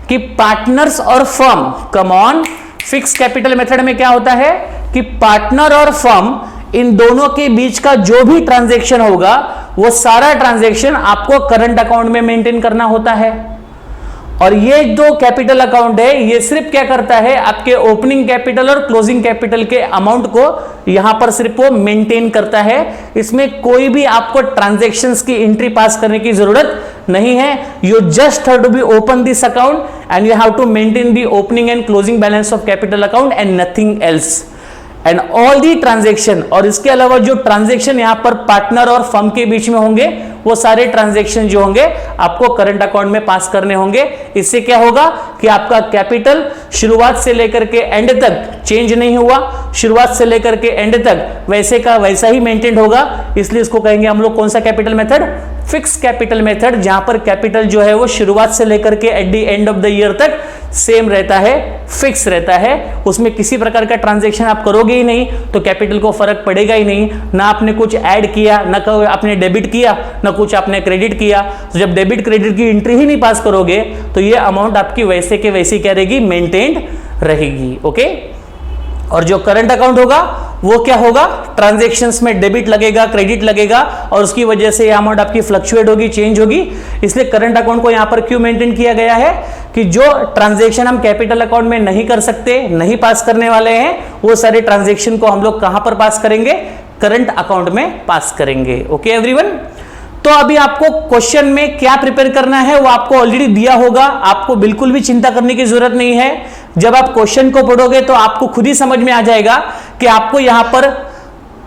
कि पार्टनर्स और firm, come on, fix capital method में क्या होता है कि पार्टनर और फर्म इन दोनों के बीच का जो भी ट्रांजैक्शन होगा वो सारा ट्रांजैक्शन आपको करंट अकाउंट में मेंटेन करना होता है। और ये जो कैपिटल अकाउंट है ये सिर्फ क्या करता है, आपके ओपनिंग कैपिटल और क्लोजिंग कैपिटल के अमाउंट को यहां पर सिर्फ वो मेंटेन करता है। इसमें कोई भी आपको ट्रांजैक्शंस की एंट्री पास करने की जरूरत नहीं है। You just have to be open this account and you have to maintain the opening and closing balance of capital account and nothing else and all the transaction. और इसके अलावा जो ट्रांजैक्शन यहां पर पार्टनर और फर्म के बीच में होंगे वो सारे ट्रांजैक्शन जो होंगे आपको करंट अकाउंट में पास करने होंगे। इससे क्या होगा कि आपका कैपिटल शुरुआत से लेकर के एंड तक चेंज नहीं हुआ, शुरुआत से लेकर के एंड तक वैसे का वैसा ही मेंटेन होगा। इसलिए इसको कहेंगे हम लोग कौन सा capital method, fix capital method, जहां पर कैपिटल जो है वो शुरुआत से लेकर के at the end of the year तक सेम रहता है, फिक्स रहता है। उसमें किसी प्रकार का ट्रांजैक्शन आप करोगे ही नहीं तो कैपिटल को फर्क पड़ेगा ही नहीं। ना आपने कुछ ऐड किया, ना आपने डेबिट किया, ना कुछ आपने क्रेडिट किया। तो जब डेबिट क्रेडिट की एंट्री ही नहीं पास करोगे तो ये अमाउंट आपकी वैसे के वैसी क्या रहेगी, मेंटेन्ड रहेगी। ओके, और जो करंट अकाउंट होगा वो क्या होगा, ट्रांजैक्शंस में डेबिट लगेगा, क्रेडिट लगेगा और उसकी वजह से ये अमाउंट आपकी फ्लक्चुएट होगी, चेंज होगी। इसलिए करंट अकाउंट को यहां पर क्यों मेंटेन किया गया है कि जो ट्रांजैक्शन हम कैपिटल अकाउंट में नहीं कर सकते, नहीं पास करने वाले हैं, वो सारे ट्रांजैक्शन को हम लोग कहां पर पास करेंगे, करंट अकाउंट में पास करेंगे। ओके एवरीवन, तो अभी आपको क्वेश्चन में क्या प्रिपेयर करना है वो आपको ऑलरेडी दिया होगा, आपको बिल्कुल भी चिंता करने की जरूरत नहीं है। जब आप क्वेश्चन को पढ़ोगे तो आपको खुद ही समझ में आ जाएगा कि आपको यहां पर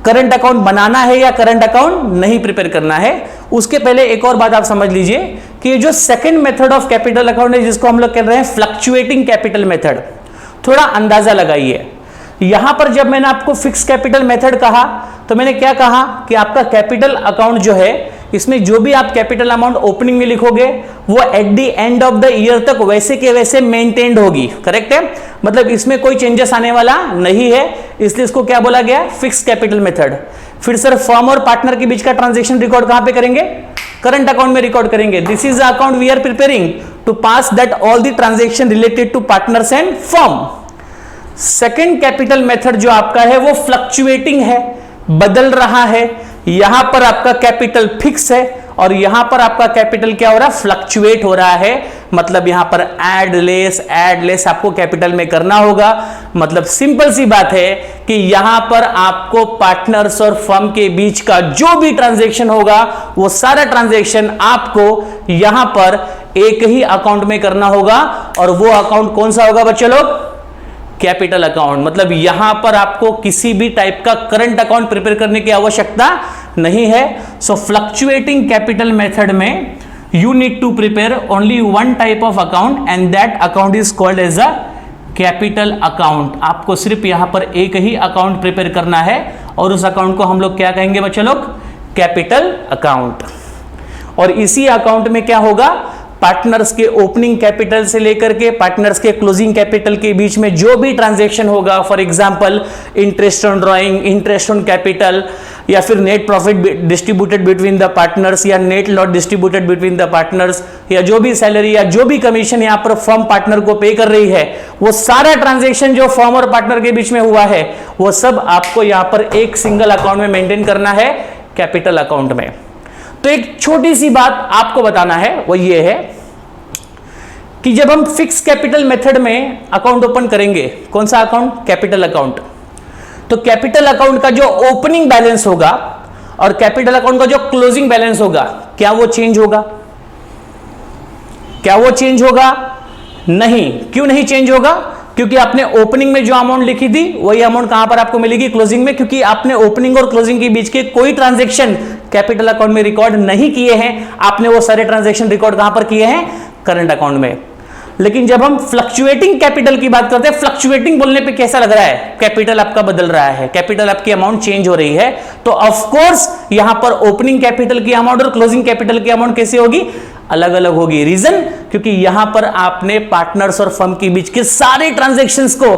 करंट अकाउंट बनाना है या करंट अकाउंट नहीं प्रिपेयर करना है। उसके पहले एक और बात आप समझ लीजिए कि ये जो second method of capital account है जिसको हम लोग कह रहे हैं फ्लक्चुएटिंग कैपिटल मेथड, थोड़ा अंदाजा लगाइए। यहां पर जब मैंने आपको फिक्स कैपिटल मेथड कहा तो मैंने क्या कहा कि आपका कैपिटल अकाउंट जो है इसमें जो भी आप कैपिटल अमाउंट ओपनिंग में लिखोगे वो at the end of the year तक वैसे के वैसे मेंटेन्ड होगी। करेक्ट है, मतलब इसमें कोई चेंजेस आने वाला नहीं है, इसलिए इसको क्या बोला गया, फिक्स कैपिटल मेथड। फिर सर फर्म और पार्टनर के बीच का ट्रांजैक्शन रिकॉर्ड कहां पे करेंगे, करंट अकाउंट में रिकॉर्ड करेंगे। This is the account we are preparing to pass that all the transaction related to partners and firm. Second capital method जो आपका है वो फ्लक्चुएटिंग है, बदल रहा है। यहां पर आपका कैपिटल फिक्स है और यहां पर आपका कैपिटल क्या हो रहा है, फ्लक्चुएट हो रहा है। मतलब यहां पर ऐड लेस आपको कैपिटल में करना होगा। मतलब सिंपल सी बात है कि यहां पर आपको पार्टनर्स और फर्म के बीच का जो भी ट्रांजैक्शन होगा वो सारा ट्रांजैक्शन आपको यहां पर एक ही अकाउंट में करना होगा। और वो अकाउंट कौन सा होगा बच्चे लोग, कैपिटल अकाउंट। मतलब यहां पर आपको किसी भी टाइप का करंट अकाउंट प्रिपेयर करने की आवश्यकता नहीं है। सो फ्लक्चुएटिंग कैपिटल मेथड में you need to prepare only one type of account and that account is called as a capital account. आपको सिर्फ यहां पर एक ही अकाउंट प्रिपेयर करना है और उस अकाउंट को हम लोग क्या कहेंगे बच्चे लोग, कैपिटल अकाउंट। और इसी अकाउंट में क्या होगा, पार्टनर्स के ओपनिंग कैपिटल से लेकर के पार्टनर्स के क्लोजिंग कैपिटल के बीच में जो भी ट्रांजैक्शन होगा, for example interest on drawing, interest on capital, या फिर net profit distributed between the partners या net loss distributed between the partners, या जो भी सैलरी या जो भी कमीशन यहां पर फर्म पार्टनर को पे कर रही है, वो सारा ट्रांजैक्शन जो फर्म और पार्टनर के बीच में हुआ है वो सब आपको यहां पर एक सिंगल अकाउंट में मेंटेन करना है, कैपिटल अकाउंट में। तो एक छोटी सी बात आपको बताना है वो ये है कि जब हम फिक्स कैपिटल मेथड में अकाउंट ओपन करेंगे, कौन सा अकाउंट, कैपिटल अकाउंट, तो कैपिटल अकाउंट का जो ओपनिंग बैलेंस होगा और कैपिटल अकाउंट का जो क्लोजिंग बैलेंस होगा, क्या वो चेंज होगा? क्या वो चेंज होगा? नहीं। क्यों नहीं चेंज होगा? क्योंकि आपने ओपनिंग में जो अमाउंट लिखी थी वही अमाउंट कहां पर आपको मिलेगी, क्लोजिंग में, क्योंकि आपने ओपनिंग और क्लोजिंग के बीच के कोई ट्रांजैक्शन कैपिटल अकाउंट में रिकॉर्ड नहीं किए हैं, आपने वो सारे ट्रांजैक्शन रिकॉर्ड कहां पर किए हैं, करंट अकाउंट में। लेकिन जब हम फ्लक्चुएटिंग कैपिटल की बात करते हैं, फ्लक्चुएटिंग बोलने पे कैसा लग रहा है, कैपिटल आपका बदल रहा है, कैपिटल आपकी अमाउंट चेंज हो रही है, तो ऑफ कोर्स यहां पर ओपनिंग कैपिटल की अमाउंट और क्लोजिंग कैपिटल की अमाउंट कैसी होगी, अलग अलग होगी। रीजन, क्योंकि यहां पर आपने पार्टनर्स और फर्म के बीच के सारे ट्रांजैक्शंस को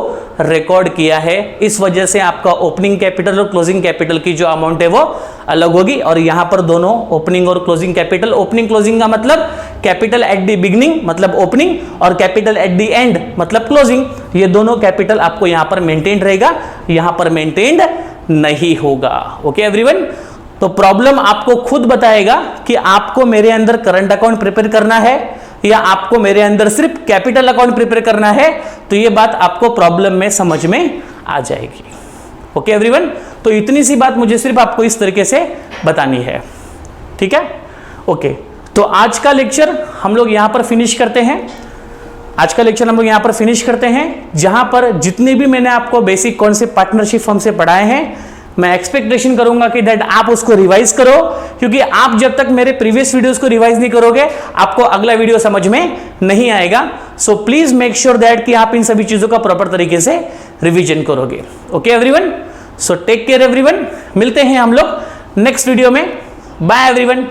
रिकॉर्ड किया है, इस वजह से आपका ओपनिंग कैपिटल और क्लोजिंग कैपिटल की जो अमाउंट है वो अलग होगी। और यहां पर दोनों ओपनिंग और क्लोजिंग कैपिटल, ओपनिंग क्लोजिंग का मतलब कैपिटल एट द बिगिनिंग मतलब ओपनिंग और कैपिटल एट द एंड मतलब क्लोजिंग, ये दोनों कैपिटल आपको यहां पर मेंटेन रहेगा, यहां पर मेंटेन्ड नहीं होगा। ओके एवरीवन, तो प्रॉब्लम आपको खुद बताएगा कि आपको मेरे अंदर करंट अकाउंट प्रिपेयर करना है या आपको मेरे अंदर सिर्फ कैपिटल अकाउंट प्रिपेयर करना है, तो ये बात आपको प्रॉब्लम में समझ में आ जाएगी। ओके एवरीवन, तो इतनी सी बात मुझे सिर्फ आपको इस तरीके से बतानी है, ठीक है। ओके, तो आज का लेक्चर हम लोग यहां पर फिनिश करते हैं। आज का लेक्चर हम लोग यहां पर फिनिश करते हैं, जहां पर जितने भी मैंने आपको बेसिक कॉन्सेप्ट पार्टनरशिप फर्म से पढ़ाए हैं, मैं एक्सपेक्टेशन करूंगा कि दैट आप उसको रिवाइज करो, क्योंकि आप जब तक मेरे प्रीवियस वीडियोस को रिवाइज नहीं करोगे आपको अगला वीडियो समझ में नहीं आएगा। So please make sure that कि आप इन सभी चीजों का प्रॉपर तरीके से रिवीजन करोगे। Okay everyone, so take care everyone, मिलते हैं हम लोग नेक्स्ट वीडियो में। Bye everyone.